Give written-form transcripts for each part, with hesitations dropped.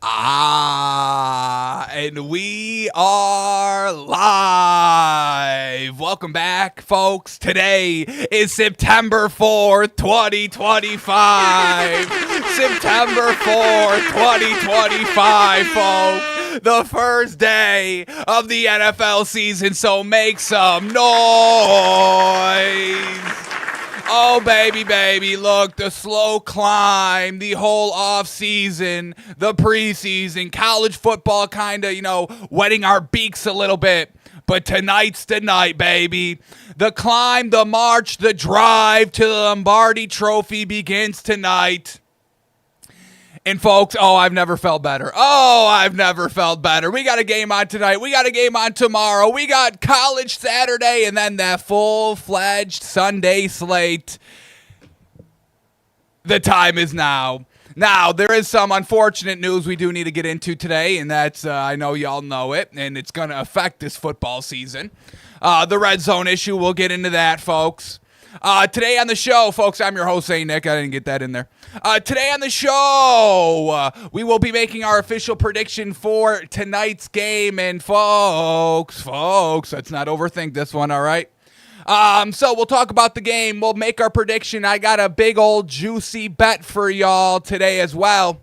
And we are live. Welcome back, folks. Today is September 4th, 2025. September 4th, 2025, folks. The first day of the NFL season, so make some noise. Oh, baby, look, the slow climb, the whole off-season, the preseason, college football kind of, wetting our beaks a little bit. But tonight's the night, baby. The climb, the march, the drive to the Lombardi Trophy begins tonight. And folks, I've never felt better. We got a game on tonight. We got a game on tomorrow. We got college Saturday and then that full-fledged Sunday slate. The time is now. Now, there is some unfortunate news we do need to get into today, and that's, I know y'all know it, and it's going to affect this football season. The red zone issue, we'll get into that, folks. Today on the show, folks, I'm your host, St. Nick. I didn't get that in there. Today on the show, we will be making our official prediction for tonight's game. And folks, let's not overthink this one, all right? So we'll talk about the game. We'll make our prediction. I got a big old juicy bet for y'all today as well.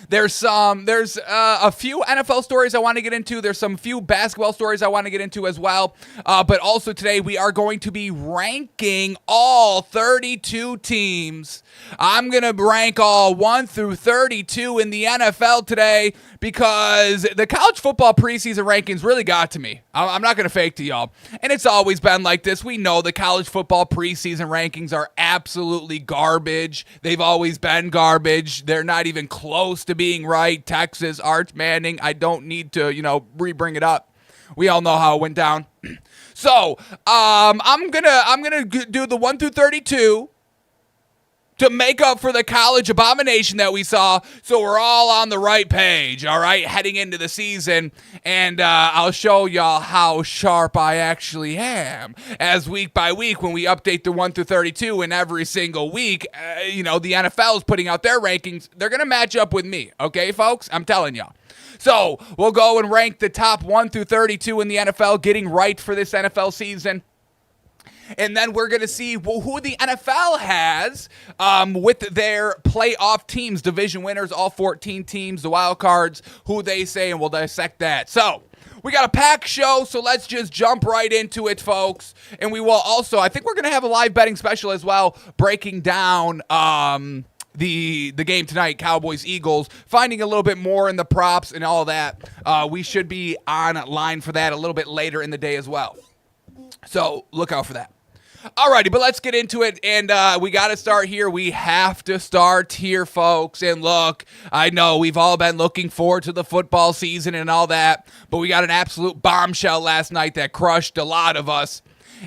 There's a few NFL stories I want to get into. There's some few basketball stories I want to get into as well. But also today we are going to be ranking all 32 teams. I'm going to rank all 1 through 32 in the NFL today because the college football preseason rankings really got to me. I'm not going to fake to y'all. And it's always been like this. We know the college football preseason rankings are absolutely garbage. They've always been garbage. They're not even close to being right. Texas, Arch Manning, I don't need to, re-bring it up. We all know how it went down. So, I'm gonna do the 1 through 32 to make up for the college abomination that we saw, so we're all on the right page, all right, heading into the season, and I'll show y'all how sharp I actually am as week by week when we update the 1 through 32, and every single week, the NFL is putting out their rankings. They're going to match up with me, okay, folks? I'm telling y'all. So we'll go and rank the top 1 through 32 in the NFL, getting right for this NFL season. And then we're going to see who the NFL has with their playoff teams, division winners, all 14 teams, the wild cards, who they say, and we'll dissect that. So we got a packed show, so let's just jump right into it, folks. And we will also, I think we're going to have a live betting special as well, breaking down the game tonight, Cowboys-Eagles, finding a little bit more in the props and all that. We should be online for that a little bit later in the day as well. So look out for that. Alrighty, but let's get into it, and we got to start here. We have to start here, folks, and look, I know we've all been looking forward to the football season and all that, but we got an absolute bombshell last night that crushed a lot of us,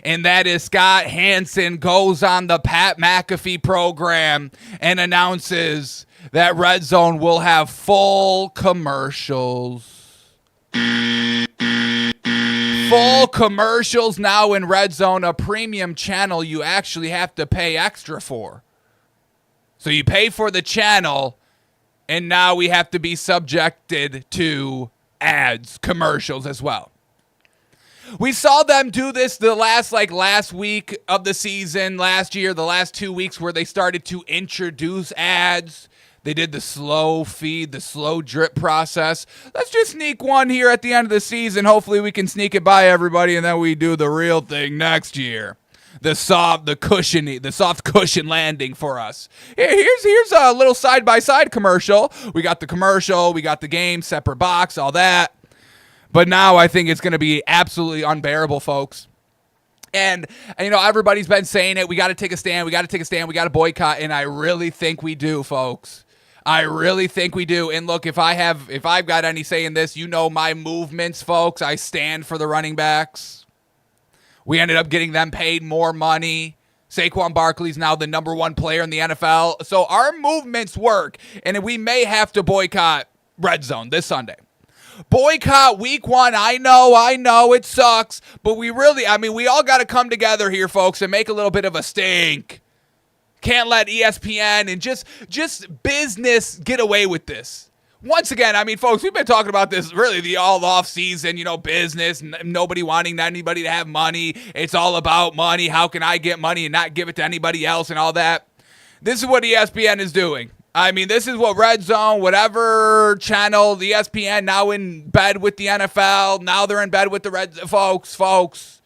and that is Scott Hanson goes on the Pat McAfee program and announces that Red Zone will have full commercials. Full commercials now in Red Zone, a premium channel you actually have to pay extra for. So you pay for the channel, and now we have to be subjected to ads, commercials as well. We saw them do this the last week of the season, last year, the last 2 weeks where they started to introduce ads. They did the slow feed, the slow drip process. Let's just sneak one here at the end of the season. Hopefully we can sneak it by everybody, and then we do the real thing next year. The soft cushion landing for us. Here's a little side-by-side commercial. We got the commercial, we got the game, separate box, all that. But now I think it's going to be absolutely unbearable, folks. And, everybody's been saying it. We got to take a stand. We got to boycott. And I really think we do, folks. I really think we do. And look, if I've got any say in this, my movements, folks. I stand for the running backs. We ended up getting them paid more money. Saquon Barkley's now the number 1 player in the NFL. So our movements work. And we may have to boycott Red Zone this Sunday. Boycott week 1. I know it sucks. But we all got to come together here, folks, and make a little bit of a stink. Can't let ESPN and just business get away with this. once again, I mean, folks, we've been talking about this really the all off season, business, nobody wanting anybody to have money. It's all about money. How can I get money and not give it to anybody else and all that? This is what ESPN is doing. I mean, this is what Red Zone, whatever channel, the ESPN, now in bed with the NFL. Now they're in bed with the Red folks.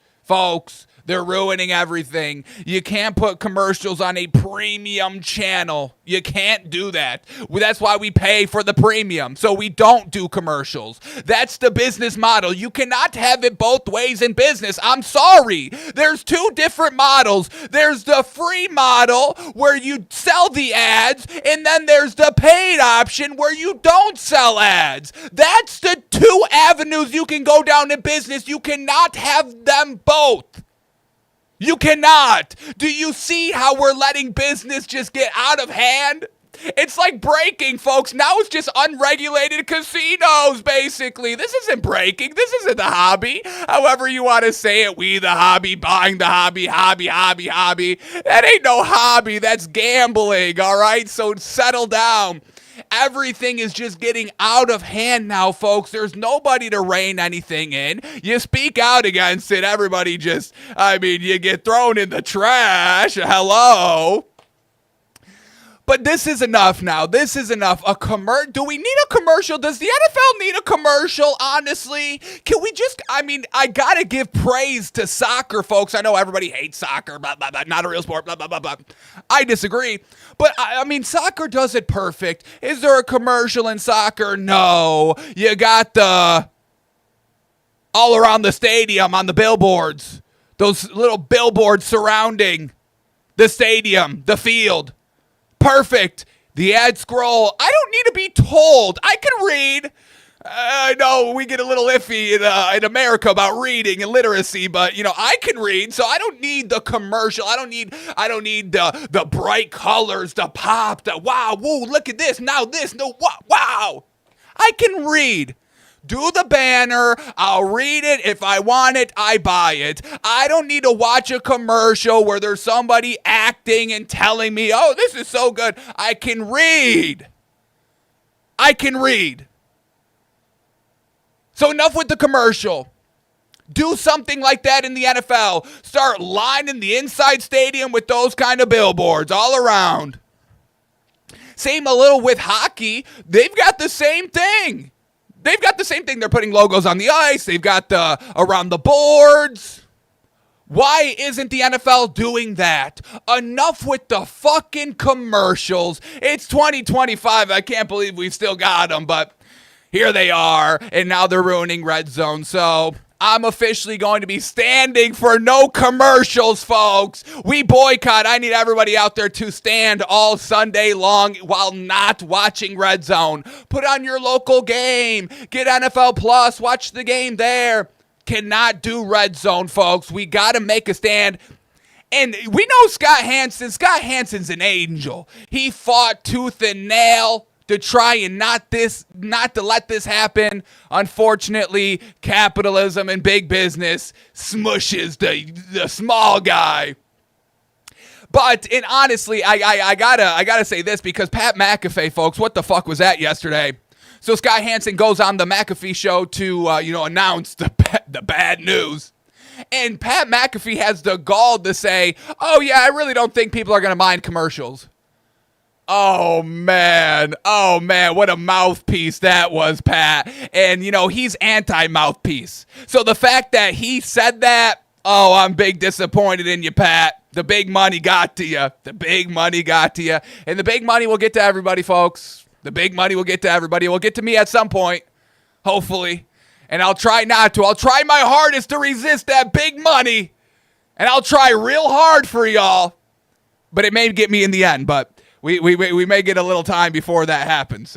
They're ruining everything. You can't put commercials on a premium channel. You can't do that. That's why we pay for the premium, so we don't do commercials. That's the business model. You cannot have it both ways in business. I'm sorry. There's two different models. There's the free model where you sell the ads, and then there's the paid option where you don't sell ads. That's the two avenues you can go down in business. You cannot have them both. You cannot. Do you see how we're letting business just get out of hand? It's like breaking, folks. Now it's just unregulated casinos, basically. This isn't breaking. This isn't the hobby. However you want to say it, we the hobby, buying the hobby. That ain't no hobby. That's gambling, all right? So settle down. Everything is just getting out of hand now, folks. There's nobody to rein anything in. You speak out against it, everybody you get thrown in the trash. Hello. But this is enough now. This is enough. Do we need a commercial? Does the NFL need a commercial, honestly? Can we just, I gotta give praise to soccer, folks. I know everybody hates soccer, blah, blah, blah, not a real sport, blah, blah, blah, blah. I disagree. But, soccer does it perfect. Is there a commercial in soccer? No. You got the all around the stadium on the billboards. Those little billboards surrounding the stadium, the field. Perfect. The ad scroll. I don't need to be told. I can read. I know we get a little iffy in America about reading and literacy, but I can read, so I don't need the commercial. I don't need the bright colors, the pop, the wow, woo, look at this, now this, no, wow. I can read. Do the banner. I'll read it. If I want it, I buy it. I don't need to watch a commercial where there's somebody acting and telling me, oh, this is so good. I can read. So enough with the commercial. Do something like that in the NFL. Start lining the inside stadium with those kind of billboards all around. Same a little with hockey. They've got the same thing. They're putting logos on the ice. They've got the around the boards. Why isn't the NFL doing that? Enough with the fucking commercials. It's 2025. I can't believe we've still got them, but here they are, and now they're ruining Red Zone. So I'm officially going to be standing for no commercials, folks. We boycott. I need everybody out there to stand all Sunday long while not watching Red Zone. Put on your local game. Get NFL Plus. Watch the game there. Cannot do Red Zone, folks. We got to make a stand. And we know Scott Hanson. Scott Hanson's an angel. He fought tooth and nail to try and not to let this happen. Unfortunately, capitalism and big business smushes the small guy. But and honestly, I gotta say this, because Pat McAfee, folks, what the fuck was that yesterday? So Scott Hanson goes on the McAfee show to announce the bad news. And Pat McAfee has the gall to say, oh yeah, I really don't think people are gonna mind commercials. Oh man, what a mouthpiece that was, Pat. And, he's anti-mouthpiece. So the fact that he said that, oh, I'm big disappointed in you, Pat. The big money got to you. And the big money will get to everybody, folks. The big money will get to everybody. It will get to me at some point, hopefully. And I'll try not to. I'll try my hardest to resist that big money. And I'll try real hard for y'all. But it may get me in the end, but we may get a little time before that happens.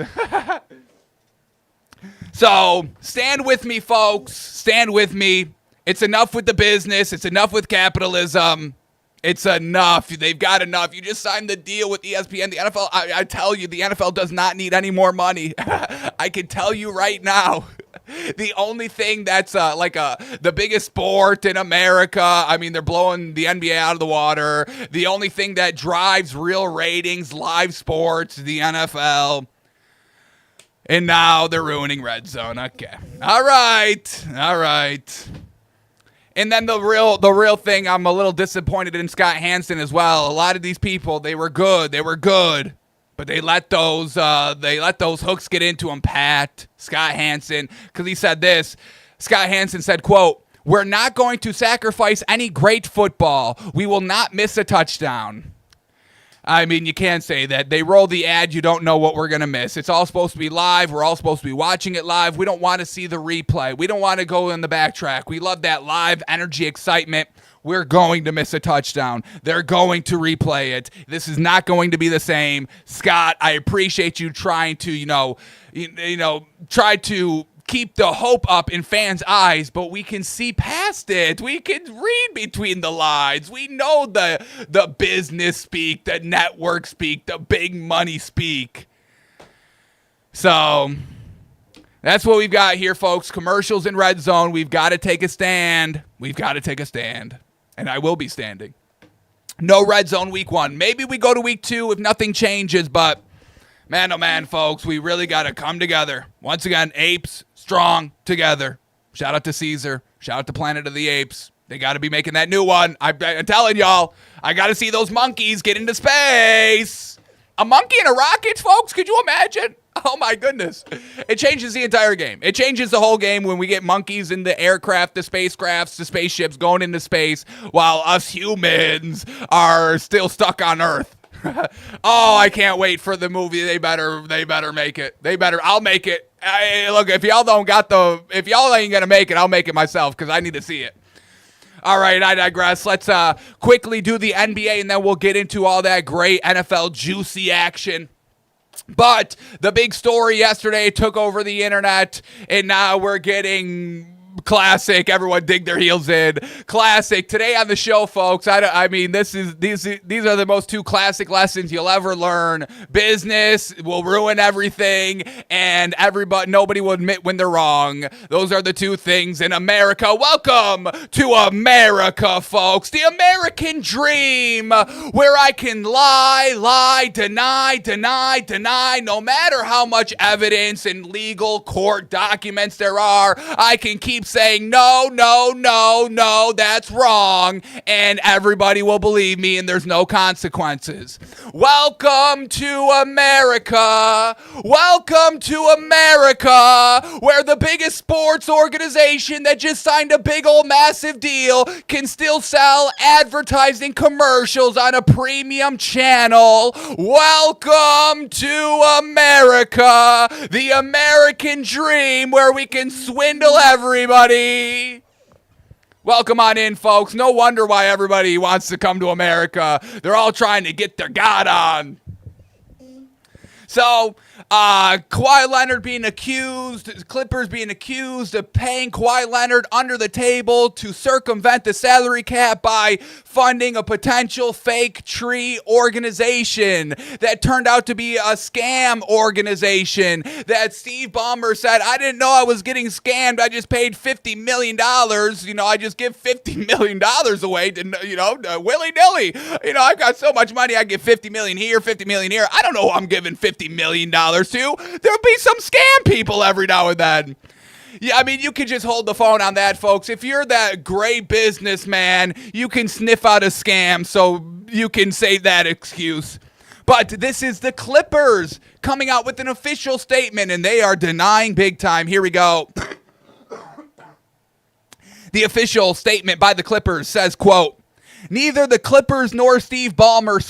So stand with me, folks. Stand with me. It's enough with the business. It's enough with capitalism. It's enough. They've got enough. You just signed the deal with ESPN. The NFL, I tell you, the NFL does not need any more money. I can tell you right now. The only thing that's the biggest sport in America, they're blowing the NBA out of the water. The only thing that drives real ratings, live sports, the NFL. And now they're ruining Red Zone. Okay. All right. And then the real thing, I'm a little disappointed in Scott Hanson as well. A lot of these people, they were good, but they let those hooks get into him. Pat, Scott Hanson, because he said this. Scott Hanson said, quote, "We're not going to sacrifice any great football. We will not miss a touchdown." I mean, you can't say that. They roll the ad, you don't know what we're going to miss. It's all supposed to be live. We're all supposed to be watching it live. We don't want to see the replay. We don't want to go in the backtrack. We love that live energy, excitement. We're going to miss a touchdown. They're going to replay it. This is not going to be the same. Scott, I appreciate you trying to, try to keep the hope up in fans' eyes, but we can see past it. We can read between the lines. We know the business speak, the network speak, the big money speak. So that's what we've got here, folks. Commercials in Red Zone. We've got to take a stand. And I will be standing. No Red Zone week 1. Maybe we go to week 2 if nothing changes, but man, oh man, folks, we really got to come together. Once again, apes strong together. Shout out to Caesar. Shout out to Planet of the Apes. They got to be making that new one. I'm telling y'all, I got to see those monkeys get into space. A monkey in a rocket, folks? Could you imagine? Oh, my goodness. It changes the entire game. It changes the whole game when we get monkeys in the aircraft, the spacecrafts, the spaceships going into space while us humans are still stuck on Earth. Oh, I can't wait for the movie. They better make it. I'll make it. Look, if y'all ain't gonna make it, I'll make it myself because I need to see it. All right, I digress. Let's quickly do the NBA and then we'll get into all that great NFL juicy action. But the big story yesterday took over the internet, and now we're getting classic. Everyone dig their heels in. Classic. Today on the show, folks, I mean, these are the most 2 classic lessons you'll ever learn. Business will ruin everything, and nobody will admit when they're wrong. Those are the 2 things in America. Welcome to America, folks. The American dream, where I can lie, deny, no matter how much evidence and legal court documents there are. I can keep saying no, that's wrong, and everybody will believe me and there's no consequences. Welcome to America, where the biggest sports organization that just signed a big old massive deal can still sell advertising commercials on a premium channel. Welcome to America, the American dream, where we can swindle everybody. Welcome on in, folks. No wonder why everybody wants to come to America. They're all trying to get their God on. So, Kawhi Leonard Clippers being accused of paying Kawhi Leonard under the table to circumvent the salary cap by funding a potential fake tree organization that turned out to be a scam organization that Steve Ballmer said, I didn't know I was getting scammed. I just paid $50 million. I just give $50 million away to, willy-nilly. I've got so much money. I give $50 million here, $50 million here. I don't know who I'm giving $50 million to. There'll be some scam people every now and then. Yeah, I mean, you can just hold the phone on that, folks. If you're that great businessman, you can sniff out a scam, so you can say that excuse. But this is the Clippers coming out with an official statement, and they are denying big time. Here we go. The official statement by the Clippers says, quote, "Neither the Clippers nor Steve Ballmer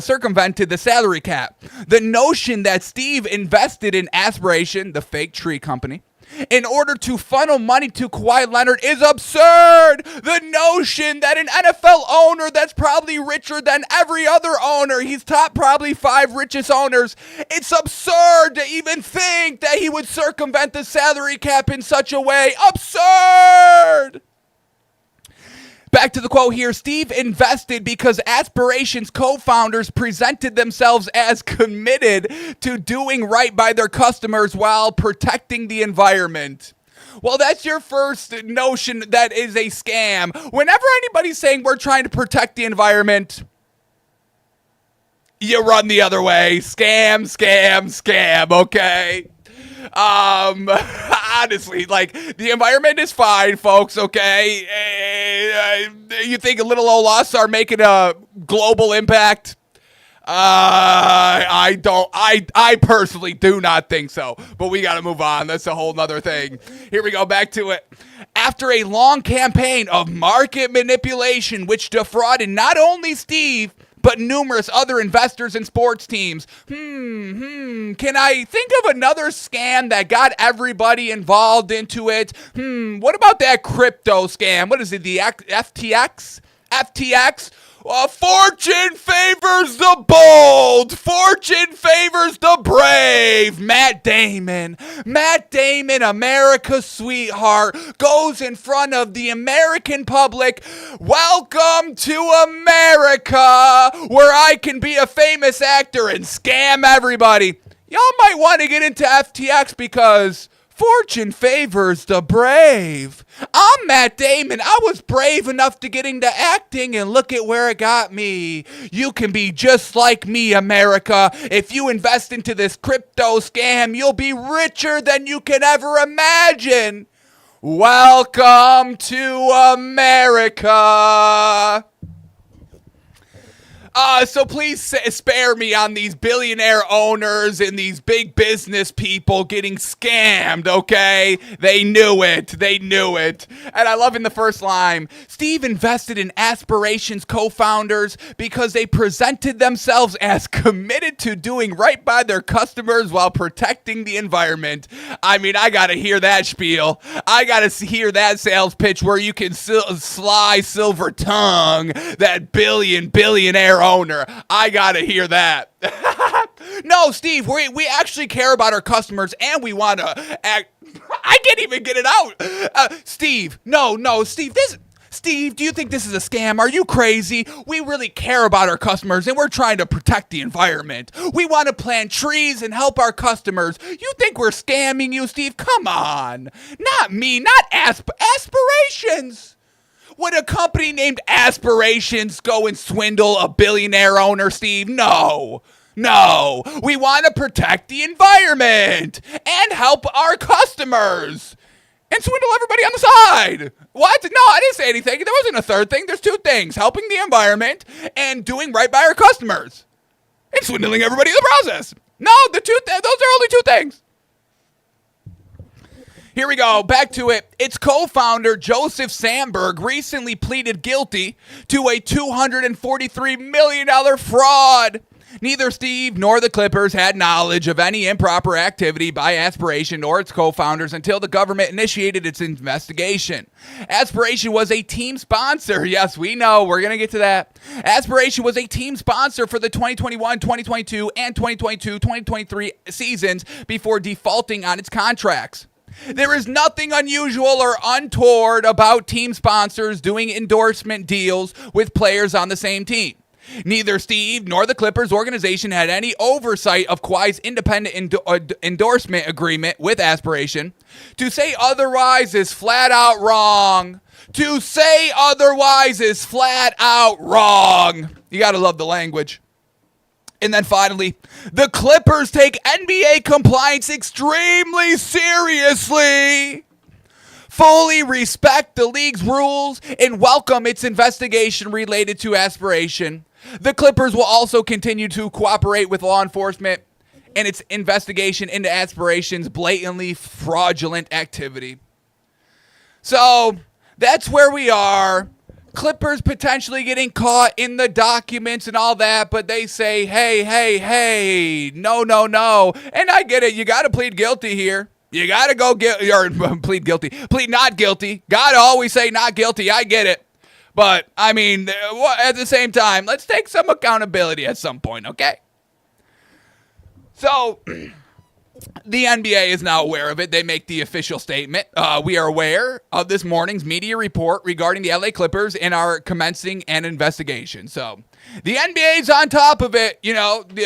circumvented the salary cap. The notion that Steve invested in Aspiration, the fake tree company, in order to funnel money to Kawhi Leonard is absurd. The notion that an NFL owner that's probably richer than every other owner, he's top probably 5 richest owners, it's absurd to even think that he would circumvent the salary cap in such a way. Absurd!" Back to the quote here. Steve invested because Aspiration's co-founders presented themselves as committed to doing right by their customers while protecting the environment. Well, that's your first notion that is a scam. Whenever anybody's saying we're trying to protect the environment, you run the other way. Scam, okay? Honestly, like, the environment is fine, folks, okay? You think a little old us are making a global impact? I personally do not think so, but we got to move on. That's a whole nother thing. Here we go, back to it. After a long campaign of market manipulation, which defrauded not only Steve, but numerous other investors and sports teams. Can I think of another scam that got everybody involved into it? What about that crypto scam? What is it, the FTX? FTX? Fortune favors the bold. Fortune favors the brave. Matt Damon, America's sweetheart, goes in front of the American public. Welcome to America, where I can be a famous actor and scam everybody. Y'all might want to get into FTX because fortune favors the brave. I'm Matt Damon. I was brave enough to get into acting, and look at where it got me. You can be just like me, America. If you invest into this crypto scam, you'll be richer than you can ever imagine. Welcome to America. So please spare me on these billionaire owners and these big business people getting scammed, okay? They knew it. And I love in the first line, Steve invested in Aspirations co-founders because they presented themselves as committed to doing right by their customers while protecting the environment. I mean, I gotta hear that spiel. I gotta hear that sales pitch where you can sly silver tongue that billionaire owner. I gotta hear that. No, Steve, we actually care about our customers and we want to act. I can't even get it out. Steve, no, Steve, Steve, do you think this is a scam? Are you crazy? We really care about our customers and we're trying to protect the environment. We want to plant trees and help our customers. You think we're scamming you, Steve? Come on. Not me, not Aspirations. Would a company named Aspirations go and swindle a billionaire owner, Steve? No. We want to protect the environment and help our customers and swindle everybody on the side. What? No, I didn't say anything. There wasn't a third thing. There's two things: helping the environment and doing right by our customers and swindling everybody in the process. No, those are only two things. Here we go, back to it. Its co-founder, Joseph Sandberg, recently pleaded guilty to a $243 million fraud. Neither Steve nor the Clippers had knowledge of any improper activity by Aspiration or its co-founders until the government initiated its investigation. Aspiration was a team sponsor. Yes, we know. We're going to get to that. Aspiration was a team sponsor for the 2021, 2022, and 2022-2023 seasons before defaulting on its contracts. There is nothing unusual or untoward about team sponsors doing endorsement deals with players on the same team. Neither Steve nor the Clippers organization had any oversight of Kawhi's independent endorsement agreement with Aspiration. To say otherwise is flat out wrong. You gotta love the language. And then finally, the Clippers take NBA compliance extremely seriously, fully respect the league's rules, and welcome its investigation related to Aspiration. The Clippers will also continue to cooperate with law enforcement in its investigation into Aspiration's blatantly fraudulent activity. So, that's where we are. Clippers potentially getting caught in the documents and all that, but they say, hey, no. And I get it. You got to plead guilty here. You got to plead guilty. Plead not guilty. Got to always say not guilty. I get it. But, I mean, at the same time, let's take some accountability at some point, okay? So, the NBA is now aware of it. They make the official statement. We are aware of this morning's media report regarding the LA Clippers and are commencing an investigation. So the NBA's on top of it. You know, the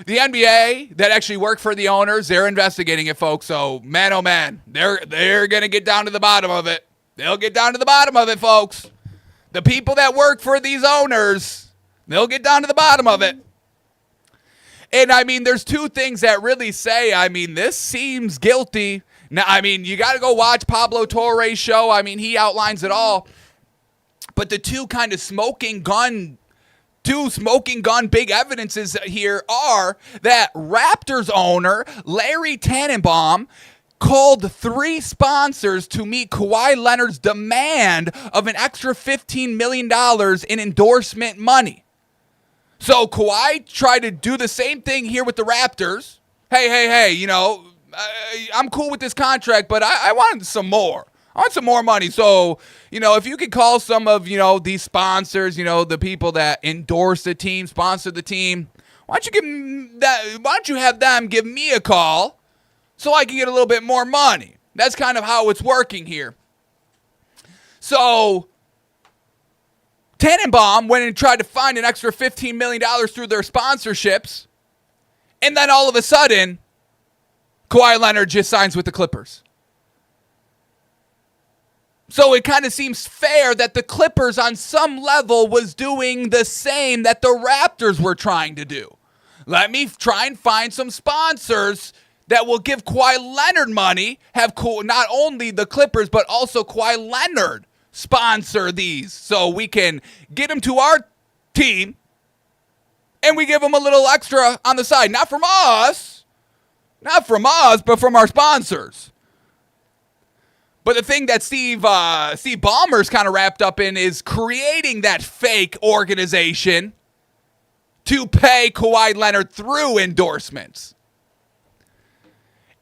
NBA that actually work for the owners, they're investigating it, folks. So man, oh man, they're going to get down to the bottom of it. They'll get down to the bottom of it, folks. The people that work for these owners, they'll get down to the bottom of it. And I mean, there's two things that really say, I mean, this seems guilty. Now, I mean, you got to go watch Pablo Torre's show. I mean, he outlines it all. But the two kind of smoking gun big evidences here are that Raptors owner Larry Tannenbaum called 3 sponsors to meet Kawhi Leonard's demand of an extra $15 million in endorsement money. So Kawhi tried to do the same thing here with the Raptors. Hey, you know, I'm cool with this contract, but I want some more. I want some more money. So, you know, if you could call some of, you know, these sponsors, you know, the people that endorse the team, sponsor the team, why don't you have them give me a call so I can get a little bit more money? That's kind of how it's working here. So Tannenbaum went and tried to find an extra $15 million through their sponsorships. And then all of a sudden, Kawhi Leonard just signs with the Clippers. So it kind of seems fair that the Clippers on some level was doing the same that the Raptors were trying to do. Let me try and find some sponsors that will give Kawhi Leonard money, have not only the Clippers, but also Kawhi Leonard sponsor these so we can get him to our team and we give him a little extra on the side. Not from us, but from our sponsors. But the thing that Steve Ballmer's kind of wrapped up in is creating that fake organization to pay Kawhi Leonard through endorsements.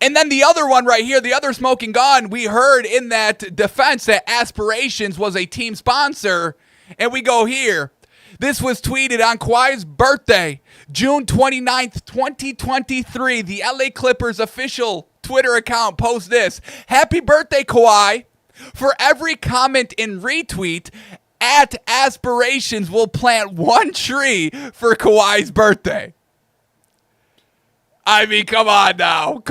And then the other one right here, the other smoking gun, we heard in that defense that Aspirations was a team sponsor. And we go here. This was tweeted on Kawhi's birthday, June 29th, 2023. The LA Clippers official Twitter account posts this. Happy birthday, Kawhi. For every comment and retweet, at Aspirations will plant 1 tree for Kawhi's birthday. I mean, come on now.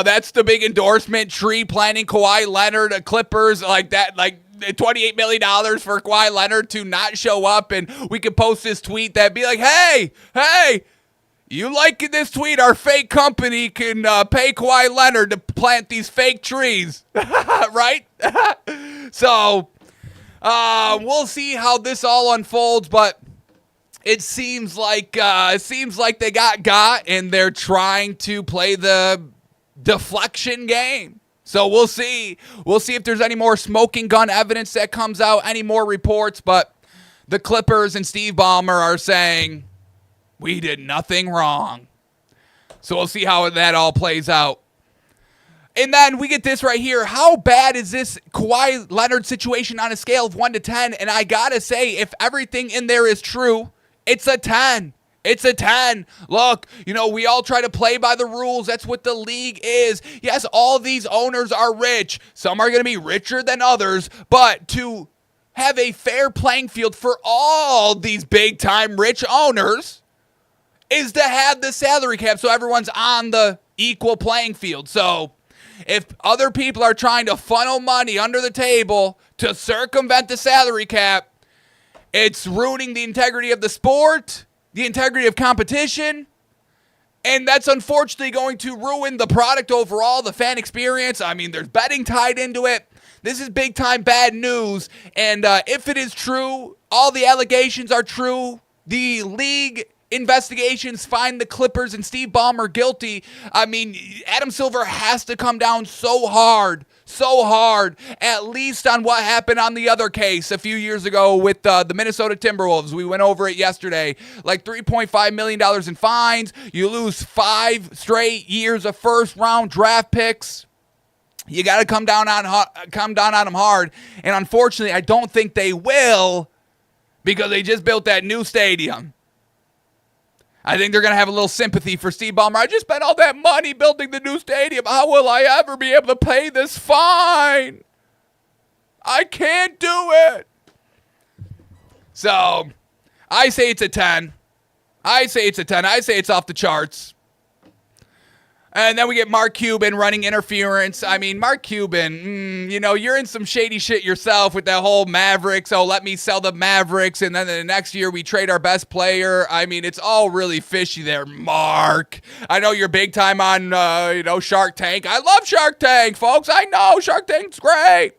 That's the big endorsement. Tree planting Kawhi Leonard, Clippers, like that, like $28 million for Kawhi Leonard to not show up. And we could post this tweet that'd be like, hey, you liking this tweet? Our fake company can pay Kawhi Leonard to plant these fake trees, right? So we'll see how this all unfolds, but it seems like they got, and they're trying to play the deflection game. So we'll see. We'll see if there's any more smoking gun evidence that comes out, any more reports. But the Clippers and Steve Ballmer are saying we did nothing wrong. So we'll see how that all plays out. And then we get this right here. How bad is this Kawhi Leonard situation on a scale of 1 to 10? And I gotta say, if everything in there is true, it's a 10. It's a 10. Look, you know, we all try to play by the rules. That's what the league is. Yes, all these owners are rich. Some are going to be richer than others. But to have a fair playing field for all these big-time rich owners is to have the salary cap so everyone's on the equal playing field. So if other people are trying to funnel money under the table to circumvent the salary cap, it's ruining the integrity of the sport, the integrity of competition, and that's unfortunately going to ruin the product overall, the fan experience. I mean, there's betting tied into it. This is big-time bad news, and if it is true, all the allegations are true, the league investigations find the Clippers and Steve Ballmer guilty. I mean, Adam Silver has to come down so hard, at least on what happened on the other case a few years ago with the Minnesota Timberwolves. We went over it yesterday. Like $3.5 million in fines. You lose 5 straight years of first-round draft picks. You got to come down on them hard. And unfortunately, I don't think they will because they just built that new stadium. I think they're going to have a little sympathy for Steve Ballmer. I just spent all that money building the new stadium. How will I ever be able to pay this fine? I can't do it. So, I say it's a 10. I say it's off the charts. And then we get Mark Cuban running interference. I mean, Mark Cuban, you're in some shady shit yourself with that whole Mavericks. Oh, let me sell the Mavericks. And then the next year we trade our best player. I mean, it's all really fishy there, Mark. I know you're big time on, Shark Tank. I love Shark Tank, folks. I know Shark Tank's great.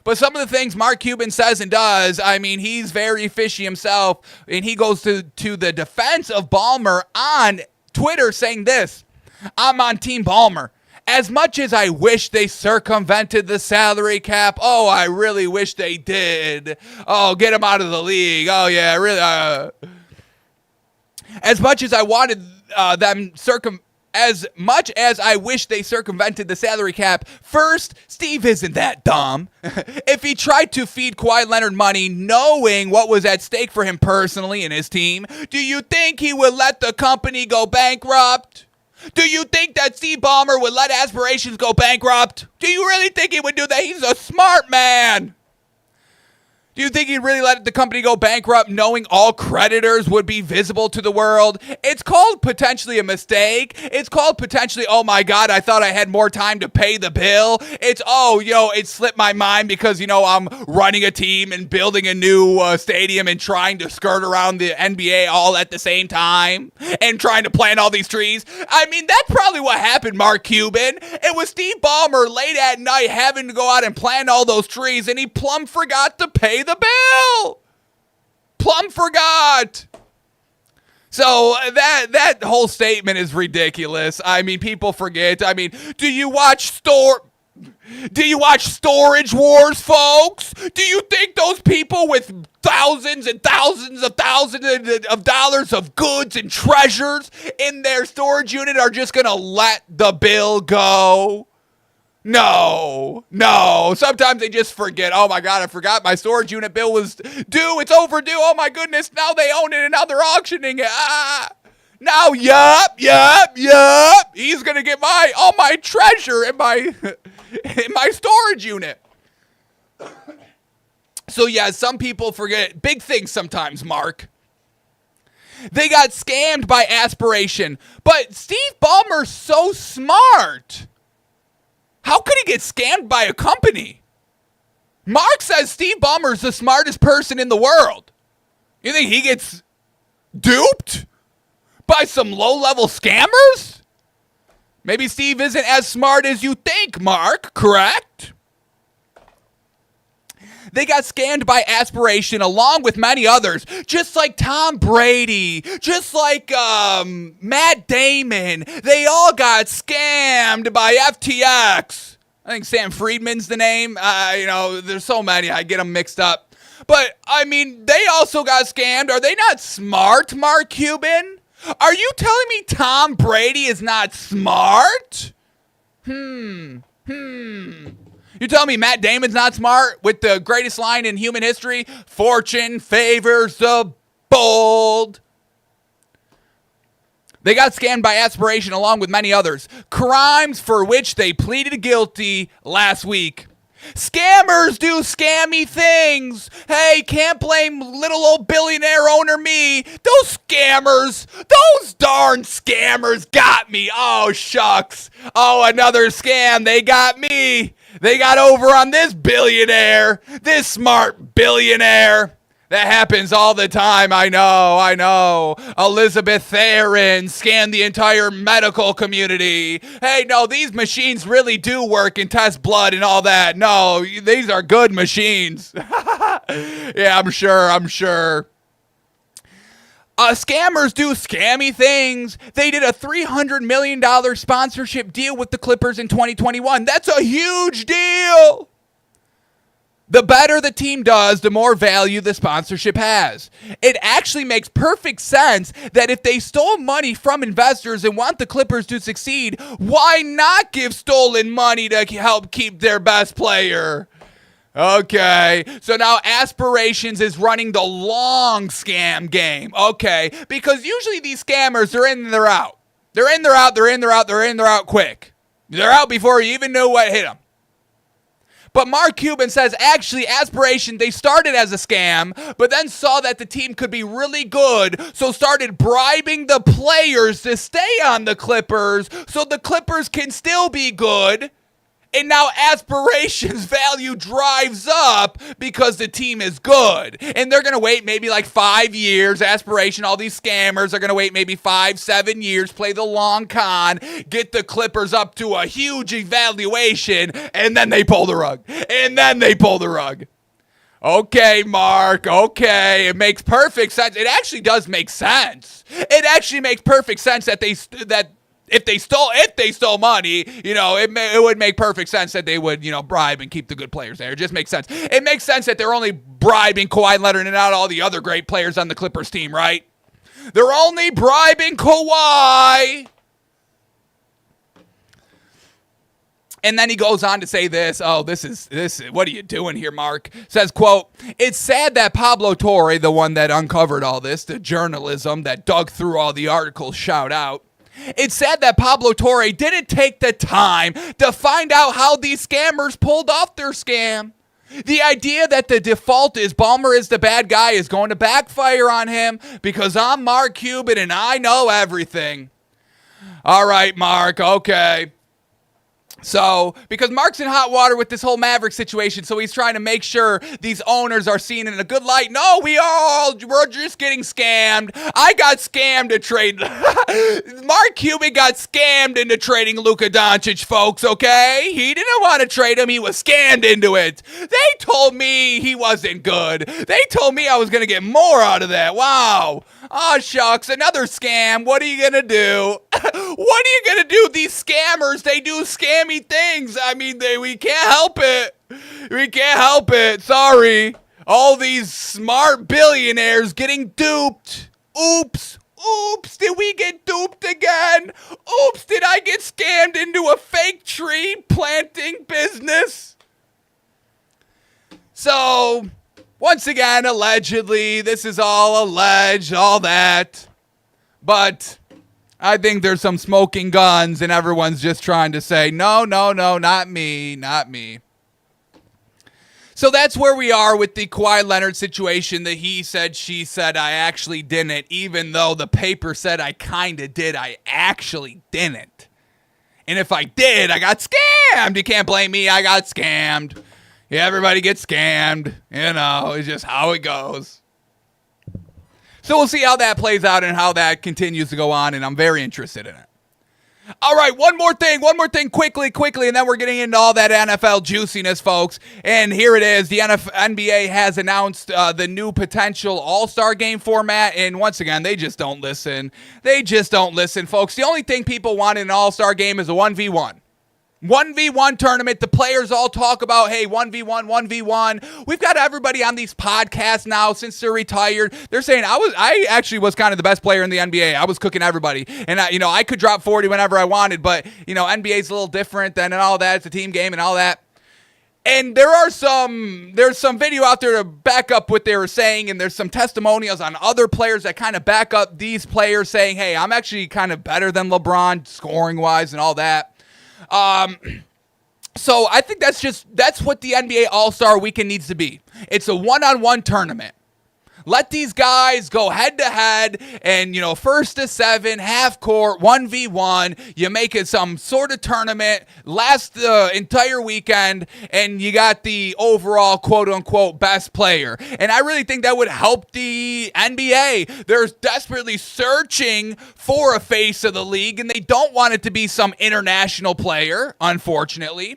But some of the things Mark Cuban says and does, I mean, he's very fishy himself. And he goes to the defense of Ballmer on Twitter saying this. I'm on Team Ballmer. As much as I wish they circumvented the salary cap, oh, I really wish they did. Oh, get him out of the league. Oh, yeah, really. As much as I wanted as much as I wish they circumvented the salary cap, first, Steve isn't that dumb. If he tried to feed Kawhi Leonard money knowing what was at stake for him personally and his team, do you think he would let the company go bankrupt? Do you think that Steve Ballmer would let aspirations go bankrupt? Do you really think he would do that? He's a smart man. Do you think he'd really let the company go bankrupt knowing all creditors would be visible to the world? It's called potentially a mistake. It's called potentially, oh my God, I thought I had more time to pay the bill. It's, it slipped my mind because, I'm running a team and building a new stadium and trying to skirt around the NBA all at the same time and trying to plant all these trees. I mean, that's probably what happened, Mark Cuban. It was Steve Ballmer late at night having to go out and plant all those trees, and he plumb forgot to pay the bill. Plum forgot. So that whole statement is ridiculous. I mean, people forget. I mean, do you watch Storage Wars, folks? Do you think those people with thousands and thousands of dollars of goods and treasures in their storage unit are just going to let the bill go? No. Sometimes they just forget. Oh my God, I forgot my storage unit bill was due. It's overdue. Oh my goodness. Now they own it and now they're auctioning it. Now, yup. He's going to get all my treasure in my storage unit. So yeah, some people forget big things sometimes, Mark. They got scammed by aspiration. But Steve Ballmer's so smart. How could he get scammed by a company? Mark says Steve Ballmer's the smartest person in the world. You think he gets duped by some low-level scammers? Maybe Steve isn't as smart as you think, Mark, correct? They got scammed by aspiration along with many others, just like Tom Brady, just like Matt Damon. They all got scammed by FTX. I think Sam Friedman's the name. There's so many. I get them mixed up. But, I mean, they also got scammed. Are they not smart, Mark Cuban? Are you telling me Tom Brady is not smart? You tell me Matt Damon's not smart with the greatest line in human history? Fortune favors the bold. They got scammed by aspiration along with many others. Crimes for which they pleaded guilty last week. Scammers do scammy things. Hey, can't blame little old billionaire owner me. Those darn scammers got me. Oh, shucks. Oh, another scam. They got me. They got over on this billionaire, this smart billionaire. That happens all the time, I know. Elizabeth Theron scammed the entire medical community. Hey, no, these machines really do work and test blood and all that. No, these are good machines. Yeah, I'm sure. Scammers do scammy things. They did a $300 million sponsorship deal with the Clippers in 2021. That's a huge deal. The better the team does, the more value the sponsorship has. It actually makes perfect sense that if they stole money from investors and want the Clippers to succeed, why not give stolen money to help keep their best player? Okay, so now Aspirations is running the long scam game. Okay, because usually these scammers, they're in and they're out. They're in, they're out, they're in, they're out, they're in, they're out quick. They're out before you even know what hit them. But Mark Cuban says actually Aspiration, they started as a scam, but then saw that the team could be really good, so started bribing the players to stay on the Clippers so the Clippers can still be good. And now Aspiration's value drives up because the team is good. And they're going to wait maybe like 5 years. Aspiration, all these scammers are going to wait maybe 5-7 years, play the long con, get the Clippers up to a huge evaluation, and then they pull the rug. Okay, Mark, okay. It makes perfect sense. It actually does make sense. It actually makes perfect sense that if they stole money, it would make perfect sense that they would, bribe and keep the good players there. It just makes sense. It makes sense that they're only bribing Kawhi Leonard and not all the other great players on the Clippers team, right? They're only bribing Kawhi. And then he goes on to say this. Oh, this. What are you doing here, Mark? Says, quote, "It's sad that Pablo Torre, the one that uncovered all this, the journalism that dug through all the articles, shout out. It's sad that Pablo Torre didn't take the time to find out how these scammers pulled off their scam. The idea that the default is Ballmer is the bad guy is going to backfire on him because I'm Mark Cuban and I know everything." All right, Mark, okay. So, because Mark's in hot water with this whole Maverick situation, so he's trying to make sure these owners are seen in a good light. No, we're just getting scammed. I got scammed to trade. Mark Cuban got scammed into trading Luka Doncic, folks, okay? He didn't want to trade him. He was scammed into it. They told me he wasn't good. They told me I was going to get more out of that. Wow. Oh, shucks, another scam. What are you going to do? What are you going to do? These scammers, they do scammy things. I mean, we can't help it. We can't help it. Sorry. All these smart billionaires getting duped. Oops. Oops, did we get duped again? Oops, did I get scammed into a fake tree planting business? So, once again, allegedly, this is all alleged, all that. But I think there's some smoking guns and everyone's just trying to say, no, not me, not me. So that's where we are with the Kawhi Leonard situation, the he said, she said, I actually didn't, even though the paper said I kind of did, I actually didn't. And if I did, I got scammed. You can't blame me, I got scammed. Yeah, everybody gets scammed. It's just how it goes. So we'll see how that plays out and how that continues to go on, and I'm very interested in it. All right, one more thing, quickly, and then we're getting into all that NFL juiciness, folks. And here it is. The NBA has announced the new potential All-Star Game format, and once again, they just don't listen. They just don't listen, folks. The only thing people want in an All-Star Game is a 1v1. 1v1 tournament. The players all talk about, hey, 1v1. We've got everybody on these podcasts now since they're retired. They're saying I actually was kind of the best player in the NBA. I was cooking everybody. And I could drop 40 whenever I wanted, but NBA's a little different than all that. It's a team game and all that. And there's some video out there to back up what they were saying, and there's some testimonials on other players that kind of back up these players saying, hey, I'm actually kind of better than LeBron scoring wise and all that. So I think that's what the NBA All-Star Weekend needs to be. It's a one-on-one tournament. Let these guys go head-to-head and, first to 7, half court, 1v1. You make it some sort of tournament, last the entire weekend, and you got the overall quote-unquote best player. And I really think that would help the NBA. They're desperately searching for a face of the league, and they don't want it to be some international player, unfortunately,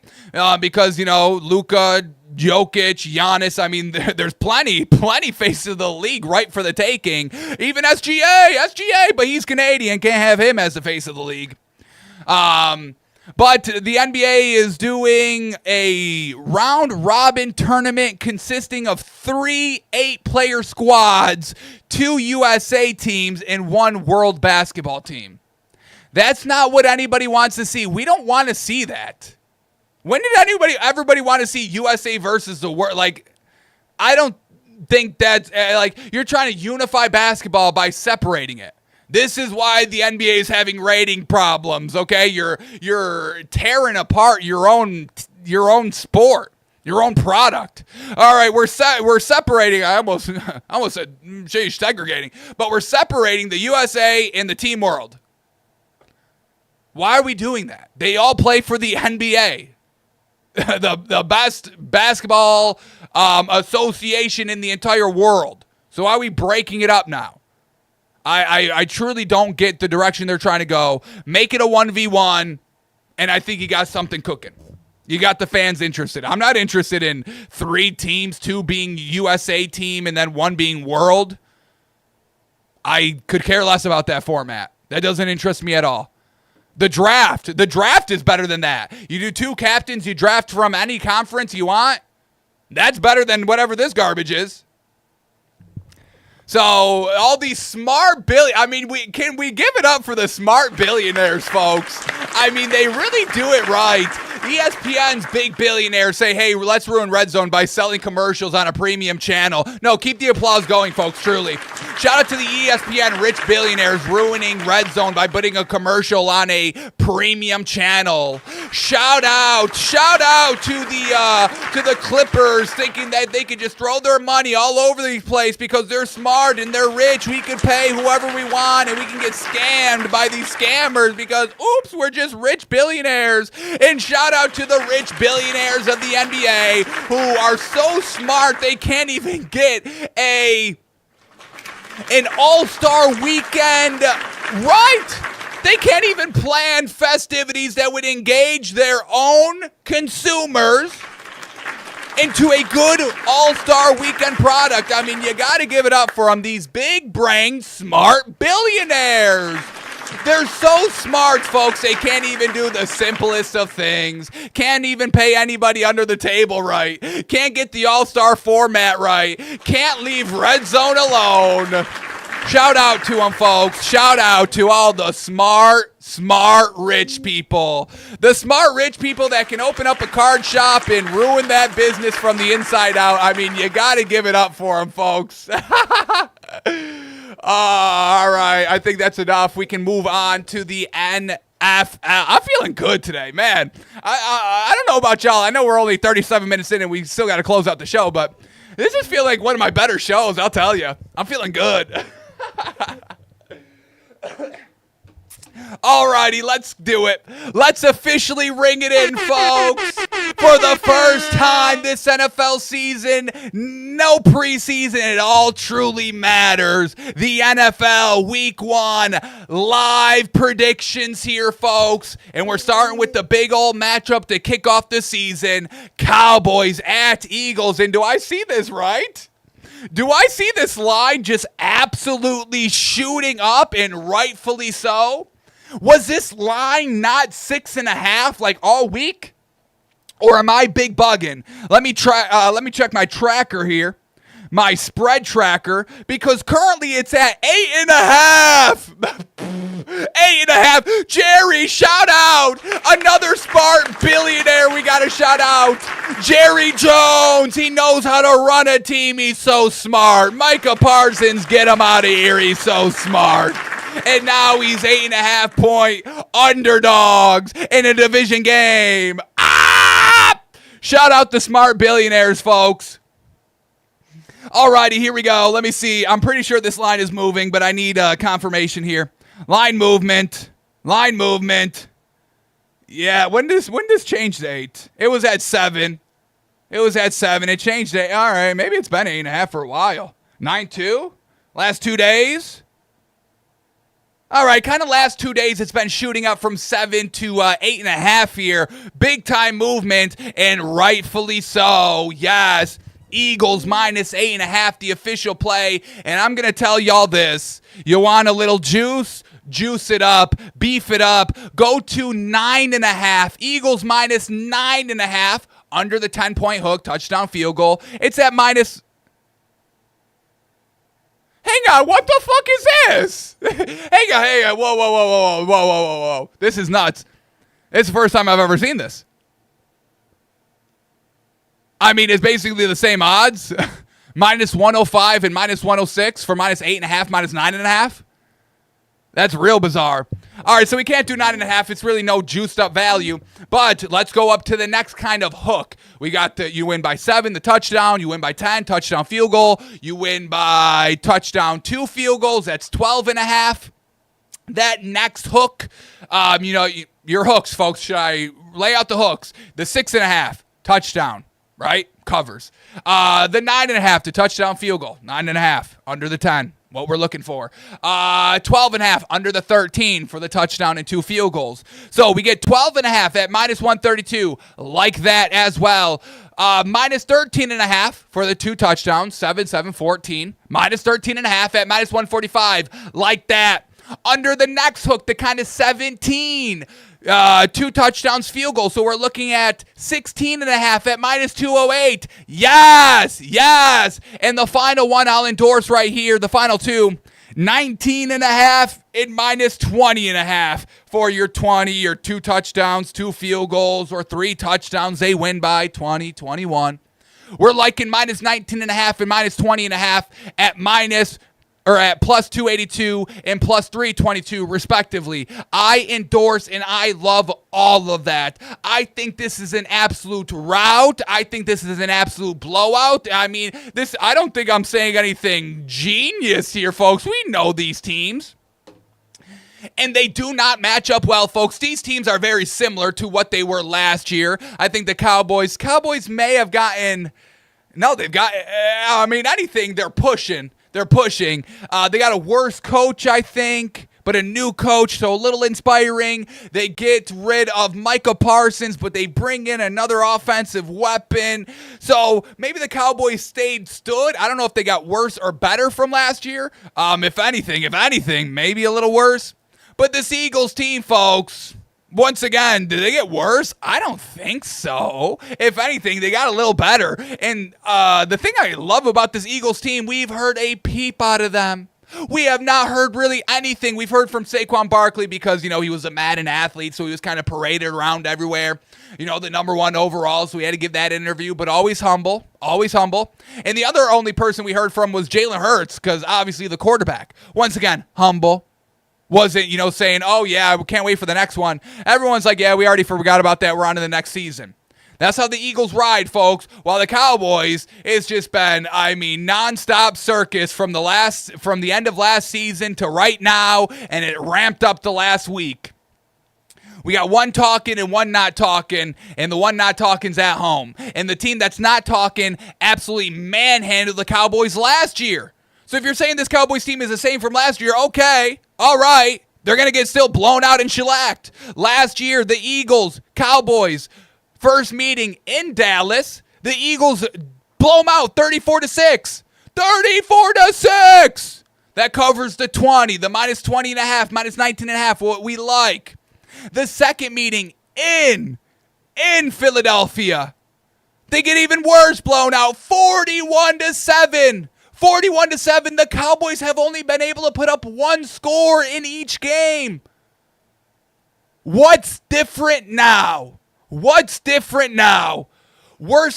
because, Luka, Jokic, Giannis, I mean, there's plenty faces of the league right for the taking. Even SGA, but he's Canadian, can't have him as the face of the league. But the NBA is doing a round-robin tournament consisting of 3 8-player squads, 2 USA teams, and 1 World Basketball team. That's not what anybody wants to see. We don't want to see that. When did everybody want to see USA versus the world? I don't think that's, you're trying to unify basketball by separating it. This is why the NBA is having rating problems, okay? You're tearing apart your own sport. Your own product. All right, we're separating. I almost said segregating, but we're separating the USA and the team world. Why are we doing that? They all play for the NBA, the best basketball association in the entire world. So why are we breaking it up now? I truly don't get the direction they're trying to go. Make it a 1v1, and I think you got something cooking. You got the fans interested. I'm not interested in 3 teams, 2 being USA team and then 1 being world. I could care less about that format. That doesn't interest me at all. The draft is better than that. You do 2 captains, you draft from any conference you want. That's better than whatever this garbage is. So all these smart can we give it up for the smart billionaires, folks? I mean, they really do it right. ESPN's big billionaires say, hey, let's ruin Red Zone by selling commercials on a premium channel. No, keep the applause going, folks, truly. Shout out to the ESPN rich billionaires ruining Red Zone by putting a commercial on a premium channel. Shout out to the Clippers thinking that they could just throw their money all over the place because they're smart and they're rich. We can pay whoever we want and we can get scammed by these scammers because, oops, we're just rich billionaires. And shout out to the rich billionaires of the NBA who are so smart they can't even get an all-star weekend right. They can't even plan festivities that would engage their own consumers into a good all-star weekend product. I mean, you got to give it up for them, these big-brained, smart billionaires. They're so smart, folks, they can't even do the simplest of things. Can't even pay anybody under the table right. Can't get the all-star format right. Can't leave Red Zone alone. Shout out to them, folks. Shout out to all the smart rich people. The smart rich people that can open up a card shop and ruin that business from the inside out. I mean, you got to give it up for them, folks. All right, I think that's enough. We can move on to the NFL. I'm feeling good today, man. I don't know about y'all. I know we're only 37 minutes in and we still got to close out the show, but this just feels like one of my better shows, I'll tell you. I'm feeling good. Alrighty, let's do it. Let's officially ring it in, folks. For the first time this NFL season, no preseason, it all truly matters. The NFL Week 1 live predictions here, folks. And we're starting with the big old matchup to kick off the season. Cowboys at Eagles. And do I see this right? Do I see this line just absolutely shooting up, and rightfully so? Was this line not 6.5 like all week? Or am I big bugging? Let me check my tracker here. My spread tracker, because currently it's at 8.5. 8.5. Jerry, shout out. Another smart billionaire we got to shout out. Jerry Jones. He knows how to run a team. He's so smart. Micah Parsons, get him out of here. He's so smart. And now he's 8.5 point underdogs in a division game. Ah! Shout out the smart billionaires, folks. Alrighty, here we go. Let me see. I'm pretty sure this line is moving, but I need confirmation here. Line movement. Yeah, when does change to 8? It was at 7. It changed to 8. All right, maybe it's been 8.5 for a while. 9-2? Last 2 days? All right, kind of last 2 days, it's been shooting up from 7 to 8.5 here. Big time movement, and rightfully so. Yes, Eagles minus 8.5, the official play. And I'm going to tell y'all this. You want a little juice? Juice it up, beef it up, go to 9.5. Eagles minus 9.5 under the 10-point hook, touchdown field goal. It's at minus. Hang on, what the fuck is this? Hang on, whoa. This is nuts. It's the first time I've ever seen this. I mean, it's basically the same odds. Minus 105 and minus 106 for minus 8.5, minus 9.5. That's real bizarre. All right, so we can't do 9.5. It's really no juiced up value. But let's go up to the next kind of hook. We got you win by 7, the touchdown. You win by 10, touchdown field goal. You win by touchdown 2 field goals. That's 12.5. That next hook, your hooks, folks. Should I lay out the hooks? The 6.5, touchdown, right? Covers. The 9.5, the touchdown field goal. 9.5, under the 10. What we're looking for. 12.5, under the 13 for the touchdown and 2 field goals. So we get 12.5 at minus 132, like that as well. Minus 13.5 for the 2 touchdowns, 7, 14. Minus 13.5 at minus 145, like that. Under the next hook, the kind of 17, 2 touchdowns, field goal. So we're looking at 16.5 at minus 208. Yes. And the final one I'll endorse right here, the final 2, 19.5 and minus 20.5 for your 20, your 2 touchdowns, 2 field goals, or 3 touchdowns. They win by 20, 21. We're liking minus 19.5 and minus 20.5 at plus 282 and plus 322, respectively. I endorse and I love all of that. I think this is an absolute rout. I think this is an absolute blowout. I mean, I don't think I'm saying anything genius here, folks. We know these teams. And they do not match up well, folks. These teams are very similar to what they were last year. I think the Cowboys may have gotten, anything, they're pushing. They got a worse coach, I think, but a new coach, so a little inspiring. They get rid of Micah Parsons, but they bring in another offensive weapon. So maybe the Cowboys stood. I don't know if they got worse or better from last year. If anything, maybe a little worse. But this Eagles team, folks, once again, did they get worse? I don't think so. If anything, they got a little better. And the thing I love about this Eagles team, we've heard a peep out of them. We have not heard really anything. We've heard from Saquon Barkley because, he was a Madden athlete, so he was kind of paraded around everywhere. The number 1 overall, so we had to give that interview, but always humble. And the other only person we heard from was Jalen Hurts, because obviously the quarterback. Once again, humble. Wasn't, saying, oh, yeah, we can't wait for the next one. Everyone's like, yeah, we already forgot about that. We're on to the next season. That's how the Eagles ride, folks. While the Cowboys, it's just been, nonstop circus from the end of last season to right now, and it ramped up the last week. We got one talking and one not talking, and the one not talking's at home. And the team that's not talking absolutely manhandled the Cowboys last year. So if you're saying this Cowboys team is the same from last year, okay, all right. They're going to get still blown out and shellacked. Last year, the Eagles, Cowboys, first meeting in Dallas, the Eagles blow them out 34-6. 34-6! That covers the 20, the minus 20.5, minus 19.5, what we like. The second meeting in Philadelphia, they get even worse, blown out 41-7. 41-7, the Cowboys have only been able to put up 1 score in each game. What's different now? Worse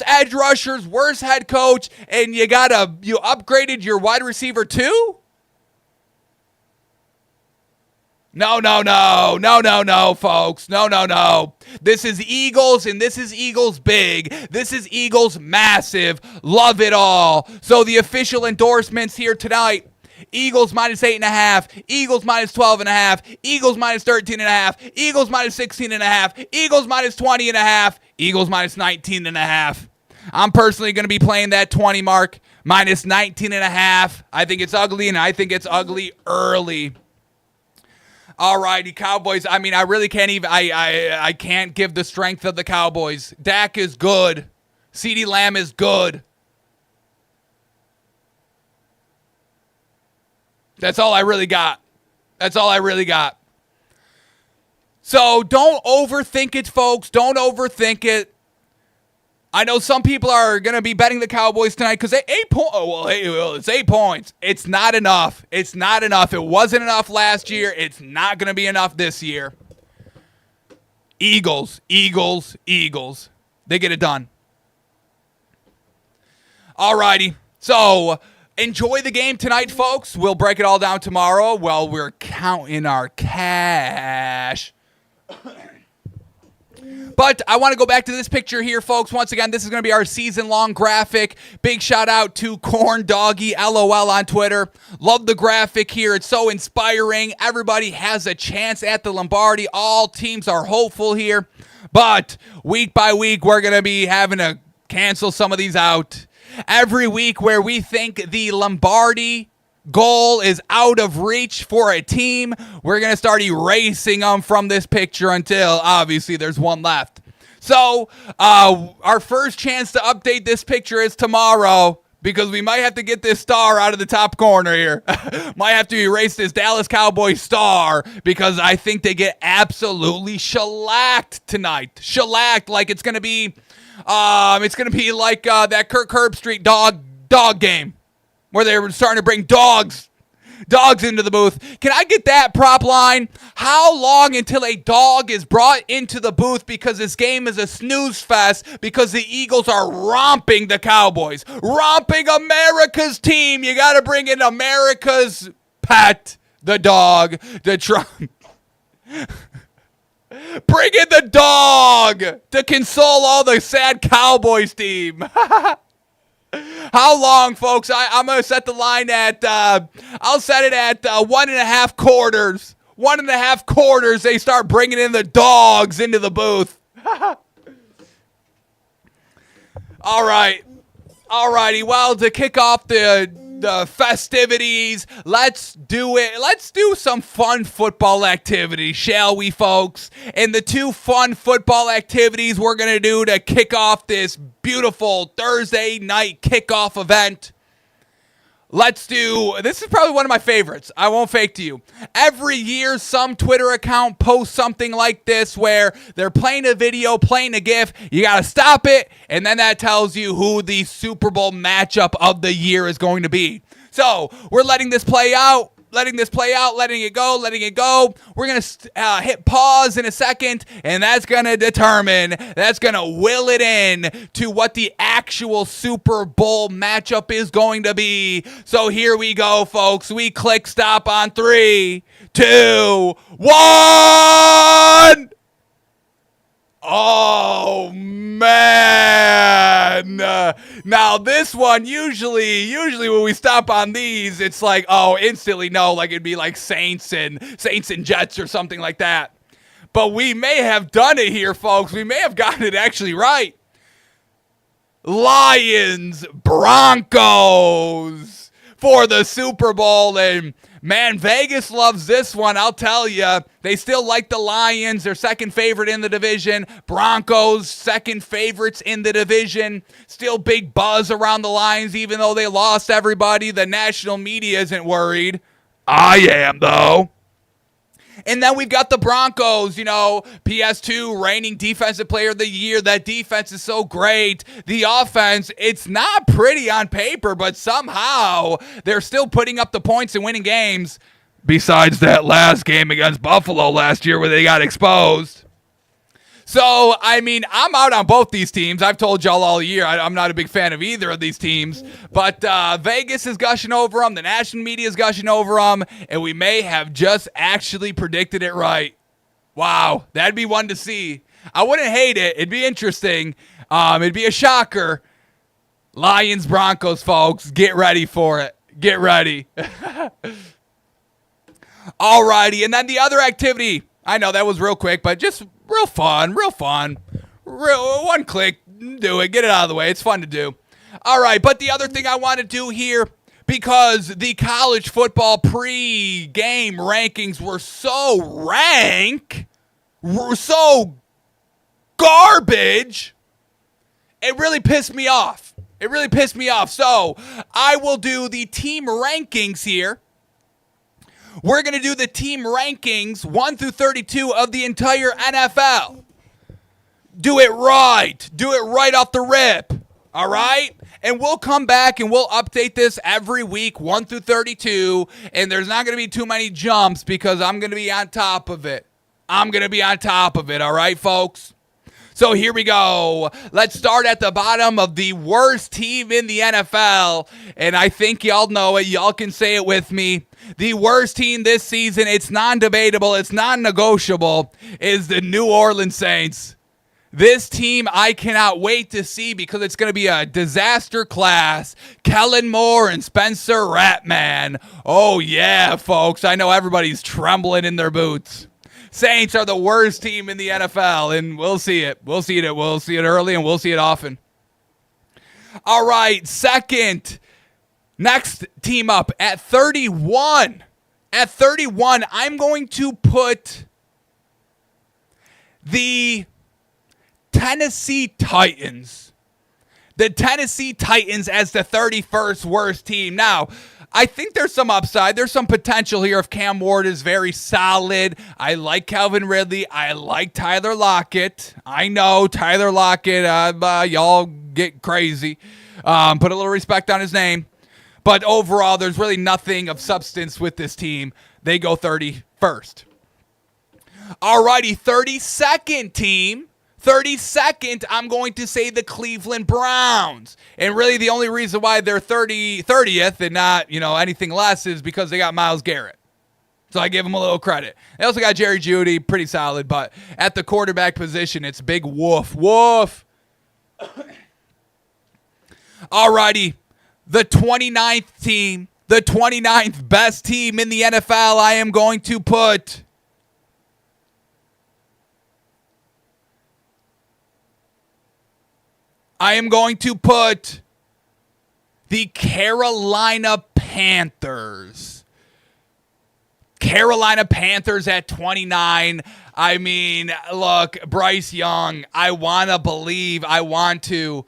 edge rushers, worse head coach, and you upgraded your wide receiver too? No, folks. No. This is Eagles, and this is Eagles big. This is Eagles massive. Love it all. So the official endorsements here tonight, Eagles minus 8.5, Eagles minus 12.5, Eagles minus 13.5, Eagles minus 16.5, Eagles minus 20.5, Eagles minus 19.5. I'm personally going to be playing that 20 mark, minus 19.5. I think it's ugly, and I think it's ugly early. Alrighty, Cowboys. I really can't even. I can't give the strength of the Cowboys. Dak is good. CeeDee Lamb is good. That's all I really got. So don't overthink it, folks. Don't overthink it. I know some people are going to be betting the Cowboys tonight because it's 8 points. It's not enough. It wasn't enough last year. It's not going to be enough this year. Eagles. They get it done. Alrighty. So enjoy the game tonight, folks. We'll break it all down tomorrow while we're counting our cash. But I want to go back to this picture here, folks. Once again, this is going to be our season-long graphic. Big shout-out to Corn Doggy LOL on Twitter. Love the graphic here. It's so inspiring. Everybody has a chance at the Lombardi. All teams are hopeful here. But week by week, we're going to be having to cancel some of these out. Every week where we think the Lombardi goal is out of reach for a team, we're going to start erasing them from this picture until, obviously, there's one left. So, our first chance to update this picture is tomorrow, because we might have to get this star out of the top corner here. Might have to erase this Dallas Cowboys star, because I think they get absolutely shellacked tonight. Shellacked, like it's going to be like that Kirk Herbstreit dog game, where they were starting to bring dogs into the booth. Can I get that prop line? How long until a dog is brought into the booth, because this game is a snooze fest, because the Eagles are romping the Cowboys. Romping America's team. You got to bring in America's pet, the dog, the Trump. Bring in the dog to console all the sad Cowboys team. How long, folks? I'm going to set the line at, I'll set it at 1.5 quarters. 1.5 quarters, they start bringing in the dogs into the booth. All right. All righty. Well, to kick off the festivities, let's do it. Let's do some fun football activities, shall we, folks? And the two fun football activities we're going to do to kick off this beautiful Thursday night kickoff event. This is probably one of my favorites. I won't fake to you. Every year, some Twitter account posts something like this where they're playing a video, playing a GIF. You got to stop it, and then that tells you who the Super Bowl matchup of the year is going to be. So, we're letting this play out. Letting it go. We're going to hit pause in a second, and that's going to will it in to what the actual Super Bowl matchup is going to be. So here we go, folks. We click stop on 3, 2, 1. Oh, man. Now, this one, usually when we stop on these, it's like, oh, instantly no, like it'd be like Saints and Jets or something like that. But we may have done it here, folks. We may have gotten it actually right. Lions, Broncos for the Super Bowl. And man, Vegas loves this one, I'll tell you. They still like the Lions. They're second favorite in the division. Broncos, second favorites in the division. Still big buzz around the Lions, even though they lost everybody. The national media isn't worried. I am, though. And then we've got the Broncos, PS2 reigning defensive player of the year. That defense is so great. The offense, it's not pretty on paper, but somehow they're still putting up the points and winning games. Besides that last game against Buffalo last year where they got exposed. So, I mean, I'm out on both these teams. I've told y'all all year I'm not a big fan of either of these teams. But Vegas is gushing over them. The national media is gushing over them. And we may have just actually predicted it right. Wow, that'd be one to see. I wouldn't hate it. It'd be interesting. It'd be a shocker. Lions, Broncos, folks. Get ready for it. Get ready. Alrighty, and then the other activity. I know that was real quick, but just real fun. One click, do it, get it out of the way. It's fun to do. All right, but the other thing I want to do here, because the college football pre-game rankings were so garbage, it really pissed me off. So I will do the team rankings here. We're going to do the team rankings 1 through 32 of the entire NFL. Do it right off the rip. All right? And we'll come back and we'll update this every week, 1 through 32. And there's not going to be too many jumps because I'm going to be on top of it. All right, folks? So here we go. Let's start at the bottom of the worst team in the NFL. And I think y'all know it. Y'all can say it with me. The worst team this season, it's non-debatable, it's non-negotiable, is the New Orleans Saints. This team I cannot wait to see because it's going to be a disaster class. Kellen Moore and Spencer Rattman. Oh yeah, folks. I know everybody's trembling in their boots. Saints are the worst team in the NFL, and we'll see it. We'll see it. We'll see it early, and we'll see it often. All right, next team up at 31. At 31, I'm going to put the Tennessee Titans. The Tennessee Titans as the 31st worst team. Now, I think there's some upside. There's some potential here if Cam Ward is very solid. I like Calvin Ridley. I like Tyler Lockett. I know Tyler Lockett. Y'all get crazy. Put a little respect on his name. But overall, there's really nothing of substance with this team. They go 31st. Alrighty, 32nd team. 32nd, I'm going to say the Cleveland Browns. And really the only reason why they're 30th and not, anything less is because they got Myles Garrett. So I give them a little credit. They also got Jerry Jeudy, pretty solid. But at the quarterback position, it's big woof. Woof. Alrighty, the 29th team, the 29th best team in the NFL, I am going to put the Carolina Panthers. Carolina Panthers at 29. I mean, look, Bryce Young, I want to,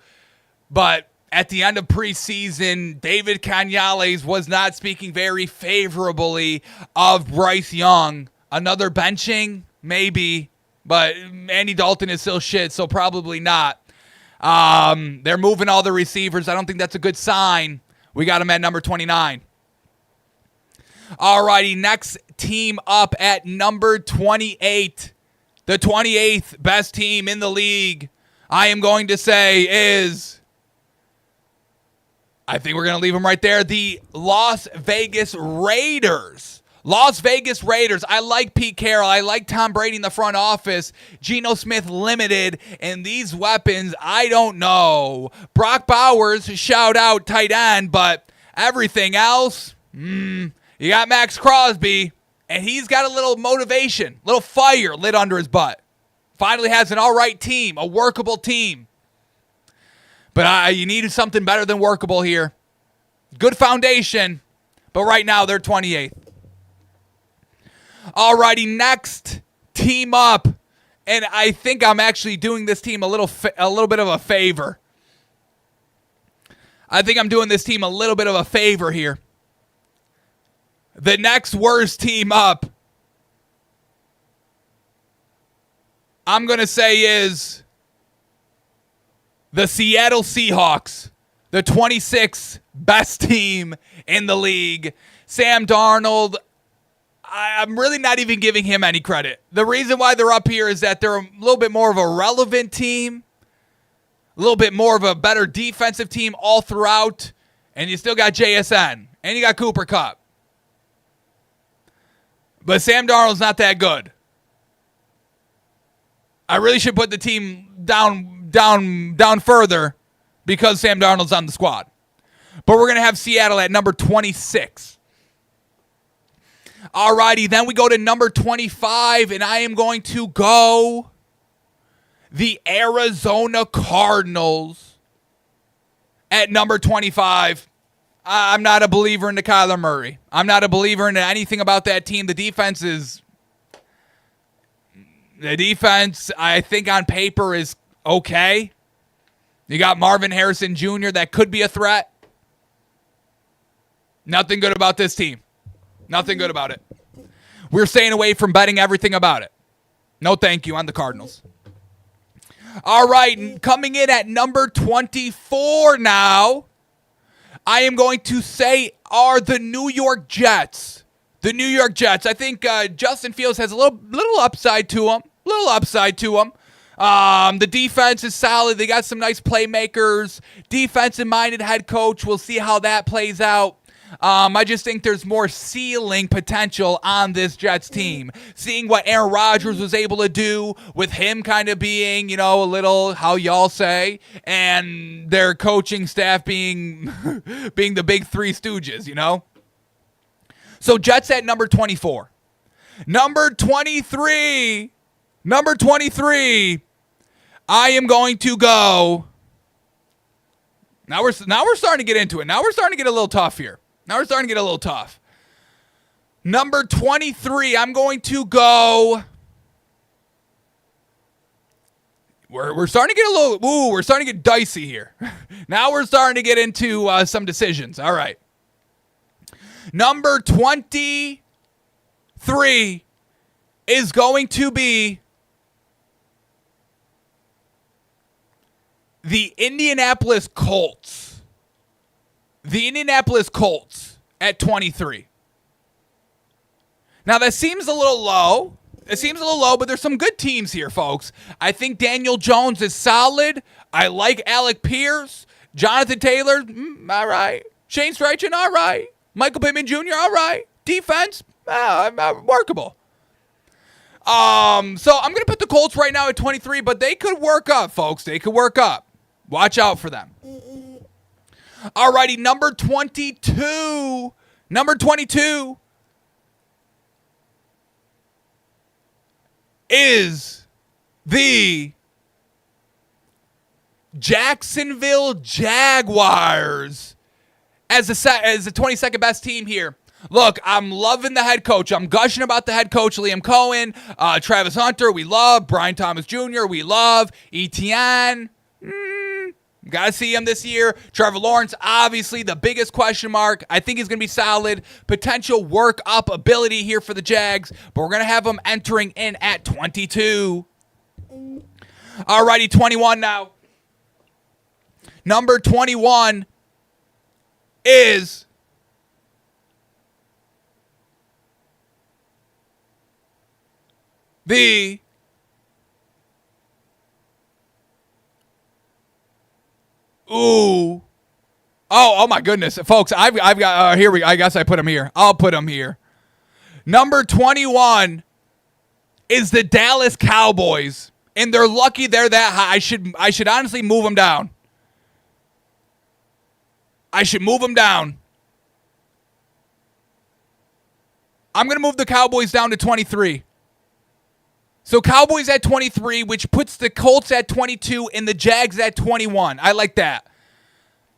but at the end of preseason, David Canales was not speaking very favorably of Bryce Young. Another benching? Maybe, but Andy Dalton is still shit, so probably not. They're moving all the receivers. I don't think that's a good sign. We got him at number 29. Alrighty, next team up at number 28. The 28th best team in the league, I am going to say is, I think we're going to leave them right there, the Las Vegas Raiders. Las Vegas Raiders. I like Pete Carroll. I like Tom Brady in the front office. Geno Smith limited. And these weapons, I don't know. Brock Bowers, shout out, tight end. But everything else, you got Max Crosby. And he's got a little motivation, little fire lit under his butt. Finally has an all right team, a workable team. But you need something better than workable here. Good foundation. But right now, they're 28th. Alrighty, next team up, and I think I'm actually doing this team a little bit of a favor. I think I'm doing this team a little bit of a favor here. The next worst team up, I'm going to say is the Seattle Seahawks, the 26th best team in the league. Sam Darnold, I'm really not even giving him any credit. The reason why they're up here is that they're a little bit more of a relevant team, a little bit more of a better defensive team all throughout, and you still got JSN, and you got Cooper Kupp. But Sam Darnold's not that good. I really should put the team down further because Sam Darnold's on the squad. But we're going to have Seattle at number 26. Alrighty, then we go to number 25, and I am going to go the Arizona Cardinals at number 25. I'm not a believer in the Kyler Murray. I'm not a believer in anything about that team. The defense, I think on paper is okay. You got Marvin Harrison Jr. that could be a threat. Nothing good about this team. Nothing good about it. We're staying away from betting everything about it. No thank you on the Cardinals. All right, coming in at number 24 now, I am going to say are the New York Jets. The New York Jets. I think Justin Fields has a little upside to him. The defense is solid. They got some nice playmakers. Defensive-minded head coach. We'll see how that plays out. I just think there's more ceiling potential on this Jets team. Seeing what Aaron Rodgers was able to do with him kind of being, a little, how y'all say, and their coaching staff being being the big three stooges, So Jets at number 24. Number 23, I am going to go. Now we're starting to get into it. Now we're starting to get a little tough here. Number 23, I'm going to go. We're starting to get we're starting to get dicey here. Now we're starting to get into some decisions. All right. Number 23 is going to be the Indianapolis Colts. The Indianapolis Colts at 23. Now, that seems a little low. But there's some good teams here, folks. I think Daniel Jones is solid. I like Alec Pierce. Jonathan Taylor, all right. Shane Steichen, all right. Michael Pittman Jr., all right. Defense, remarkable. So I'm going to put the Colts right now at 23, but they could work up, folks. They could work up. Watch out for them. Alrighty, number 22. Number 22 is the Jacksonville Jaguars as the 22nd best team here. Look, I'm loving the head coach. I'm gushing about the head coach, Liam Cohen, Travis Hunter, we love. Brian Thomas Jr., we love. Etienne. Got to see him this year. Trevor Lawrence, obviously the biggest question mark. I think he's going to be solid. Potential work-up ability here for the Jags, but we're going to have him entering in at 22. Alrighty, 21 now. Number 21 is the Oh my goodness, folks! I've got here we. I guess I put him here. I'll put him here. Number 21 is the Dallas Cowboys, and they're lucky they're that high. I should honestly move them down. I should move them down. I'm gonna move the Cowboys down to 23. So Cowboys at 23, which puts the Colts at 22 and the Jags at 21. I like that.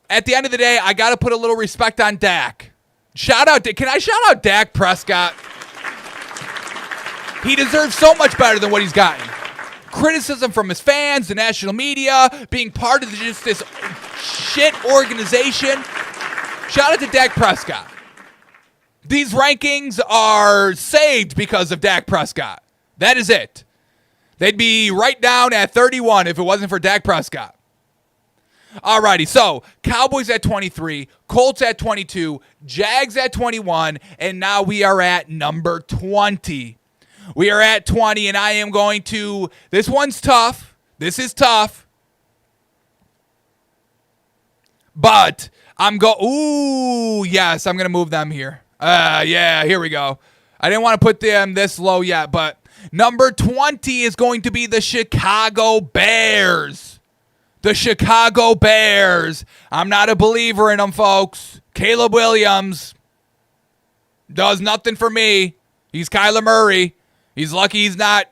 At the end of the day, I got to put a little respect on Dak. Can I shout out Dak Prescott? He deserves so much better than what he's gotten. Criticism from his fans, the national media, being part of just this shit organization. Shout out to Dak Prescott. These rankings are saved because of Dak Prescott. That is it. They'd be right down at 31 if it wasn't for Dak Prescott. Alrighty, so Cowboys at 23, Colts at 22, Jags at 21, and now we are at number 20. We are at 20, and I am going to... This one's tough. This is tough. But I'm yes, I'm going to move them here. Yeah, here we go. I didn't want to put them this low yet, but number 20 is going to be the Chicago Bears. The Chicago Bears. I'm not a believer in them, folks. Caleb Williams does nothing for me. He's Kyler Murray. He's lucky he's not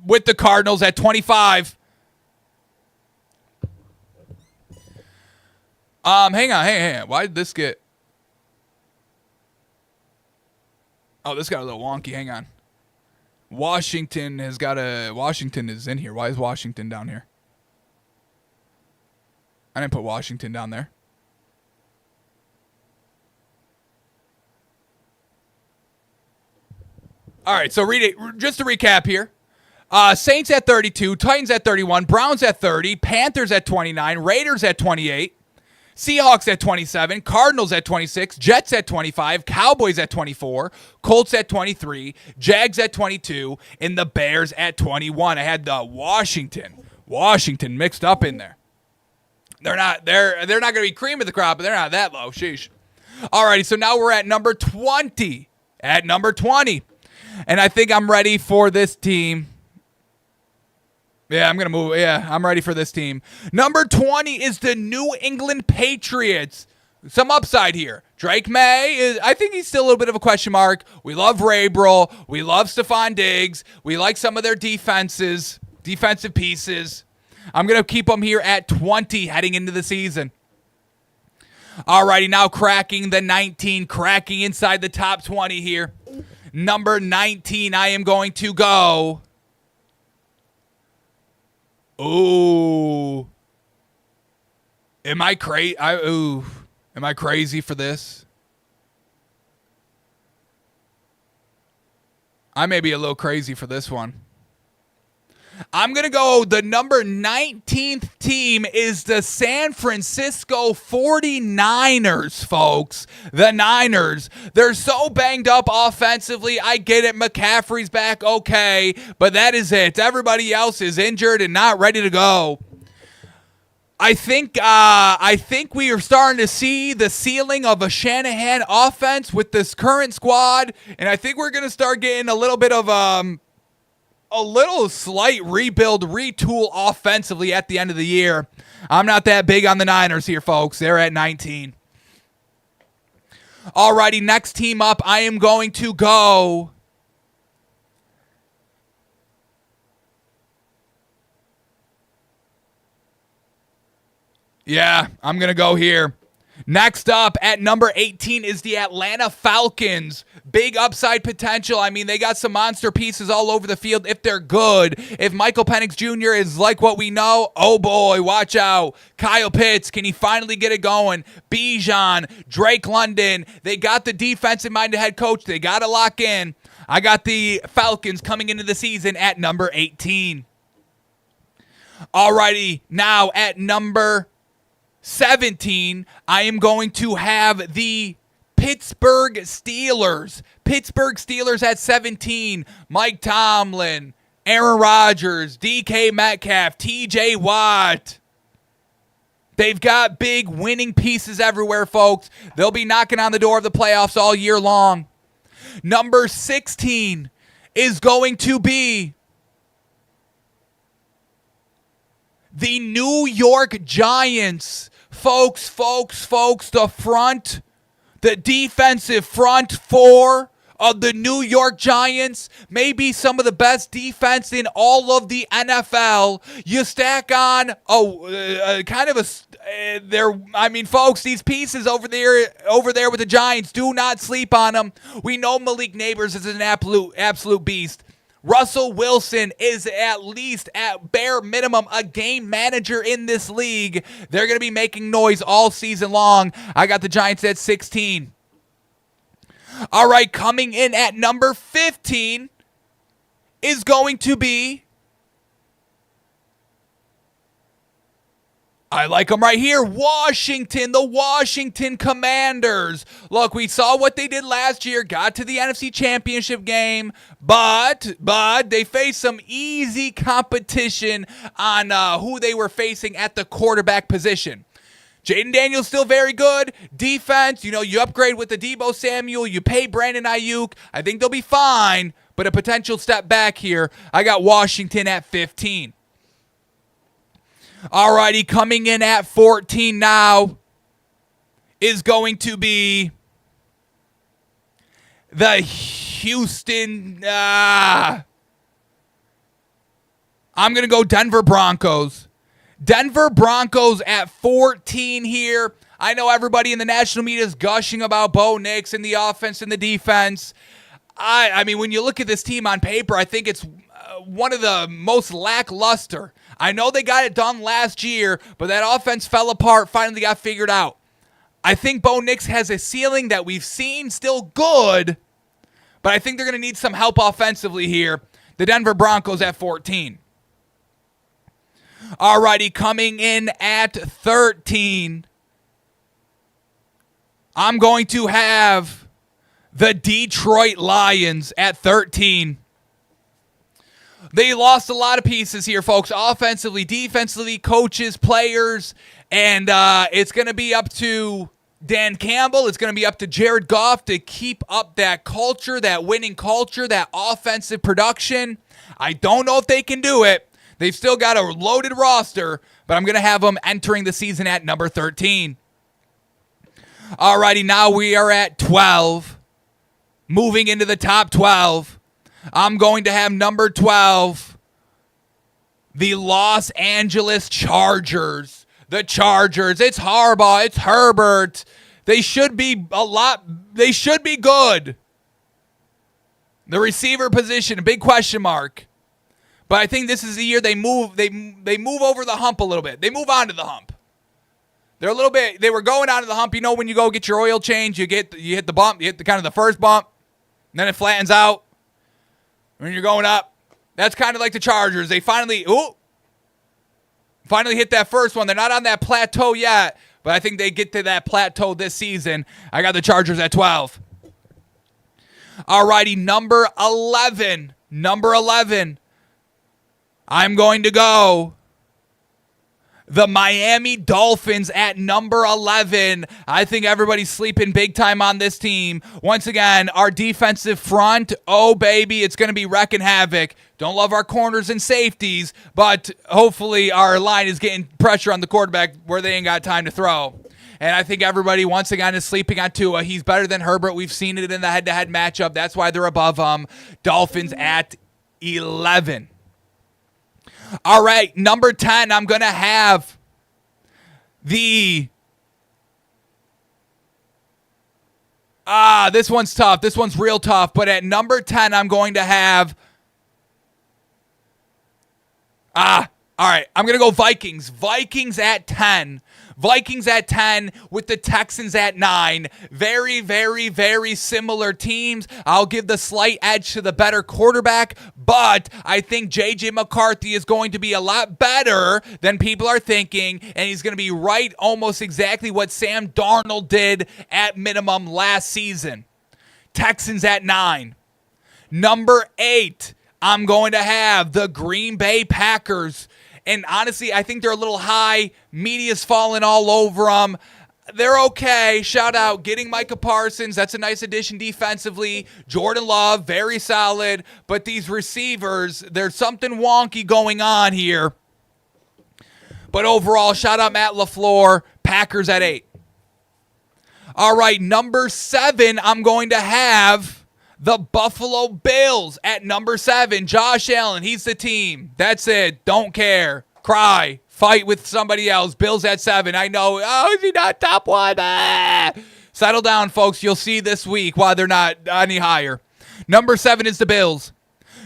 with the Cardinals at 25. Hang on. Why did this get... Oh, this got a little wonky. Hang on. Washington is in here. Why is Washington down here? I didn't put Washington down there. All right, so read it. Just to recap here. Saints at 32, Titans at 31, Browns at 30, Panthers at 29, Raiders at 28, Seahawks at 27, Cardinals at 26, Jets at 25, Cowboys at 24, Colts at 23, Jags at 22, and the Bears at 21. I had the Washington mixed up in there. They're not going to be cream of the crop, but they're not that low. Sheesh. Alrighty, so now we're at number 20. At number 20. And I think I'm ready for this team. Yeah, I'm going to move. Yeah, I'm ready for this team. Number 20 is the New England Patriots. Some upside here. Drake May, I think he's still a little bit of a question mark. We love Vrabel. We love Stephon Diggs. We like some of their defensive pieces. I'm going to keep them here at 20 heading into the season. Alrighty, now cracking the 19, cracking inside the top 20 here. Number 19, I am going to go. Ooh. Am I crazy for this? I may be a little crazy for this one. I'm going to go, the number 19th team is the San Francisco 49ers, folks. The Niners. They're so banged up offensively. I get it. McCaffrey's back, okay. But that is it. Everybody else is injured and not ready to go. I think we are starting to see the ceiling of a Shanahan offense with this current squad. And I think we're going to start getting a little bit of a little slight rebuild, retool offensively at the end of the year. I'm not that big on the Niners here, folks. They're at 19. Alrighty, next team up, I am going to go. Yeah, I'm going to go here. Next up at number 18 is the Atlanta Falcons. Big upside potential. I mean, they got some monster pieces all over the field if they're good. If Michael Penix Jr. is like what we know, oh boy, watch out. Kyle Pitts, can he finally get it going? Bijan, Drake London. They got the defensive-minded head coach. They got to lock in. I got the Falcons coming into the season at number 18. Alrighty, now at number 17, I am going to have the Pittsburgh Steelers. Pittsburgh Steelers at 17. Mike Tomlin, Aaron Rodgers, DK Metcalf, TJ Watt. They've got big winning pieces everywhere, folks. They'll be knocking on the door of the playoffs all year long. Number 16 is going to be the New York Giants. Folks, the defensive front four of the New York Giants may be some of the best defense in all of the NFL. You stack on folks, these pieces over there with the Giants, do not sleep on them. We know Malik Nabers is an absolute beast. Russell Wilson is at least, at bare minimum, a game manager in this league. They're going to be making noise all season long. I got the Giants at 16. All right, coming in at number 15 is going to be, I like them right here, Washington, the Washington Commanders. Look, we saw what they did last year, got to the NFC Championship game, but they faced some easy competition on who they were facing at the quarterback position. Jaden Daniels still very good. Defense, you upgrade with the Deebo Samuel, you pay Brandon Ayuk. I think they'll be fine, but a potential step back here. I got Washington at 15. Alrighty, coming in at 14 now is going to be the Houston. I'm going to go Denver Broncos. Denver Broncos at 14 here. I know everybody in the national media is gushing about Bo Nix and the offense and the defense. I mean, when you look at this team on paper, I think it's one of the most lackluster. I know they got it done last year, but that offense fell apart, finally got figured out. I think Bo Nix has a ceiling that we've seen, still good, but I think they're going to need some help offensively here. The Denver Broncos at 14. Alrighty, coming in at 13 I'm going to have the Detroit Lions at 13. They lost a lot of pieces here, folks, offensively, defensively, coaches, players, and it's going to be up to Dan Campbell. It's going to be up to Jared Goff to keep up that culture, that winning culture, that offensive production. I don't know if they can do it. They've still got a loaded roster, but I'm going to have them entering the season at number 13. Alrighty, now we are at 12. Moving into the top 12. I'm going to have number 12, the Los Angeles Chargers. The Chargers. It's Harbaugh. It's Herbert. They should be good. The receiver position, a big question mark. But I think this is the year they move over the hump a little bit. They move onto the hump. They were going onto the hump. You know, when you go get your oil change, you hit the bump, you hit the kind of the first bump, and then it flattens out. When you're going up, that's kind of like the Chargers. They finally hit that first one. They're not on that plateau yet, but I think they get to that plateau this season. I got the Chargers at 12. Alrighty, number 11. I'm going to go the Miami Dolphins at number 11. I think everybody's sleeping big time on this team. Once again, our defensive front, oh baby, it's going to be wrecking havoc. Don't love our corners and safeties, but hopefully our line is getting pressure on the quarterback where they ain't got time to throw. And I think everybody, once again, is sleeping on Tua. He's better than Herbert. We've seen it in the head-to-head matchup. That's why they're above them. Dolphins at 11. All right, number 10, I'm going to have this one's tough. This one's real tough. But at number 10, I'm going to have, all right, I'm going to go Vikings. Vikings at 10. Vikings at 10 with the Texans at 9. Very, very, very similar teams. I'll give the slight edge to the better quarterback, but I think J.J. McCarthy is going to be a lot better than people are thinking, and he's going to be right almost exactly what Sam Darnold did at minimum last season. Texans at 9. Number 8, I'm going to have the Green Bay Packers. And honestly, I think they're a little high. Media's falling all over them. They're okay. Shout out getting Micah Parsons. That's a nice addition defensively. Jordan Love, very solid. But these receivers, there's something wonky going on here. But overall, shout out Matt LaFleur. Packers at 8. All right, number 7, I'm going to have the Buffalo Bills at number 7. Josh Allen, he's the team. That's it. Don't care. Cry. Fight with somebody else. Bills at 7. I know. Oh, is he not top 1? Settle down, folks. You'll see this week why they're not any higher. Number 7 is the Bills.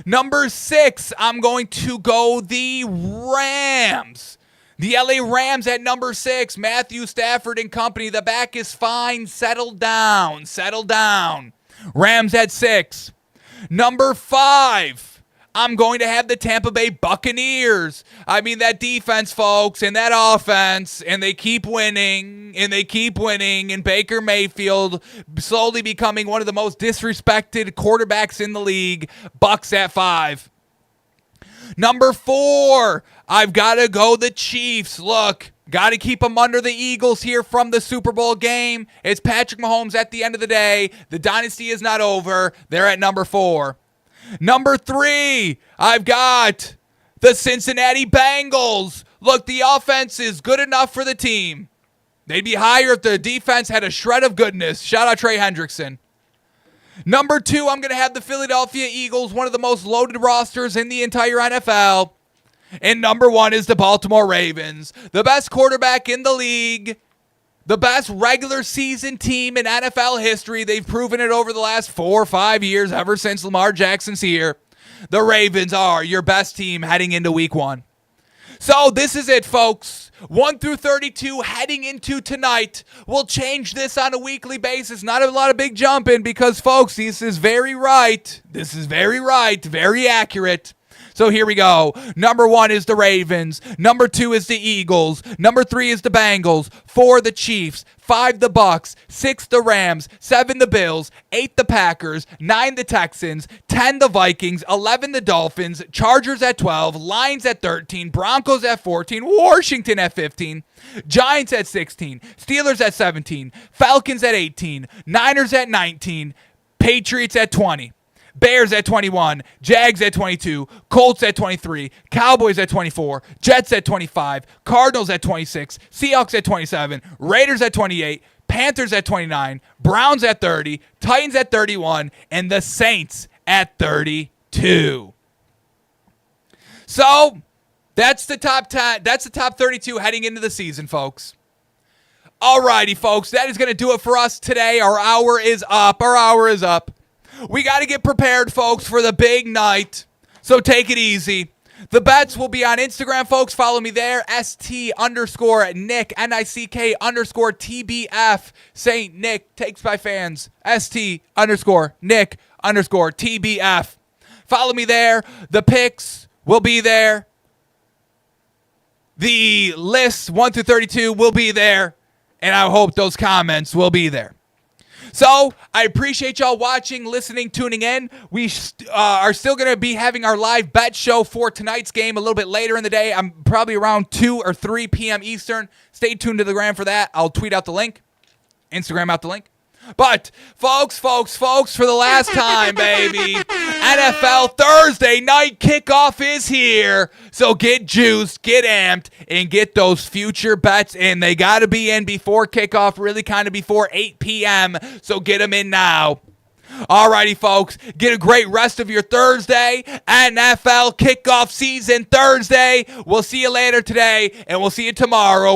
Number 6, I'm going to go the Rams. The LA Rams at number 6. Matthew Stafford and company. The back is fine. Settle down. Rams at 6. Number 5, I'm going to have the Tampa Bay Buccaneers. I mean, that defense, folks, and that offense, and they keep winning, and Baker Mayfield slowly becoming one of the most disrespected quarterbacks in the league. Bucs at 5. Number 4, I've got to go the Chiefs. Look, got to keep them under the Eagles here from the Super Bowl game. It's Patrick Mahomes at the end of the day. The dynasty is not over. They're at number 4. Number 3, I've got the Cincinnati Bengals. Look, the offense is good enough for the team. They'd be higher if the defense had a shred of goodness. Shout out Trey Hendrickson. Number 2, I'm going to have the Philadelphia Eagles, one of the most loaded rosters in the entire NFL. And number 1 is the Baltimore Ravens, the best quarterback in the league, the best regular season team in NFL history. They've proven it over the last 4 or 5 years, ever since Lamar Jackson's here. The Ravens are your best team heading into week 1. So this is it, folks. 1 through 32 heading into tonight. We'll change this on a weekly basis. Not a lot of big jumping because, folks, this is very right. Very accurate. So here we go. Number 1 is the Ravens. Number 2 is the Eagles. Number 3 is the Bengals. 4 the Chiefs. 5 the Bucks. 6 the Rams. 7 the Bills. 8 the Packers. 9 the Texans. 10 the Vikings. 11 the Dolphins. Chargers at 12. Lions at 13. Broncos at 14. Washington at 15. Giants at 16. Steelers at 17. Falcons at 18. Niners at 19. Patriots at 20. Bears at 21, Jags at 22, Colts at 23, Cowboys at 24, Jets at 25, Cardinals at 26, Seahawks at 27, Raiders at 28, Panthers at 29, Browns at 30, Titans at 31, and the Saints at 32. So, that's the top 10. That's the top 32 heading into the season, folks. Alrighty, folks, that is going to do it for us today. Our hour is up. We got to get prepared, folks, for the big night. So take it easy. The bets will be on Instagram, folks. Follow me there. ST_Nick, NICK_TBF. St. Nick takes by fans. ST_Nick_TBF. Follow me there. The picks will be there. The lists 1 through 32 will be there. And I hope those comments will be there. So, I appreciate y'all watching, listening, tuning in. We are still going to be having our live bet show for tonight's game a little bit later in the day. I'm probably around 2 or 3 p.m. Eastern. Stay tuned to the gram for that. I'll tweet out the link. Instagram out the link. But, folks, for the last time, baby, NFL Thursday night kickoff is here. So get juiced, get amped, and get those future bets in. They got to be in before kickoff, really kind of before 8 p.m., so get them in now. Alrighty, folks, get a great rest of your Thursday. NFL kickoff season Thursday. We'll see you later today, and we'll see you tomorrow.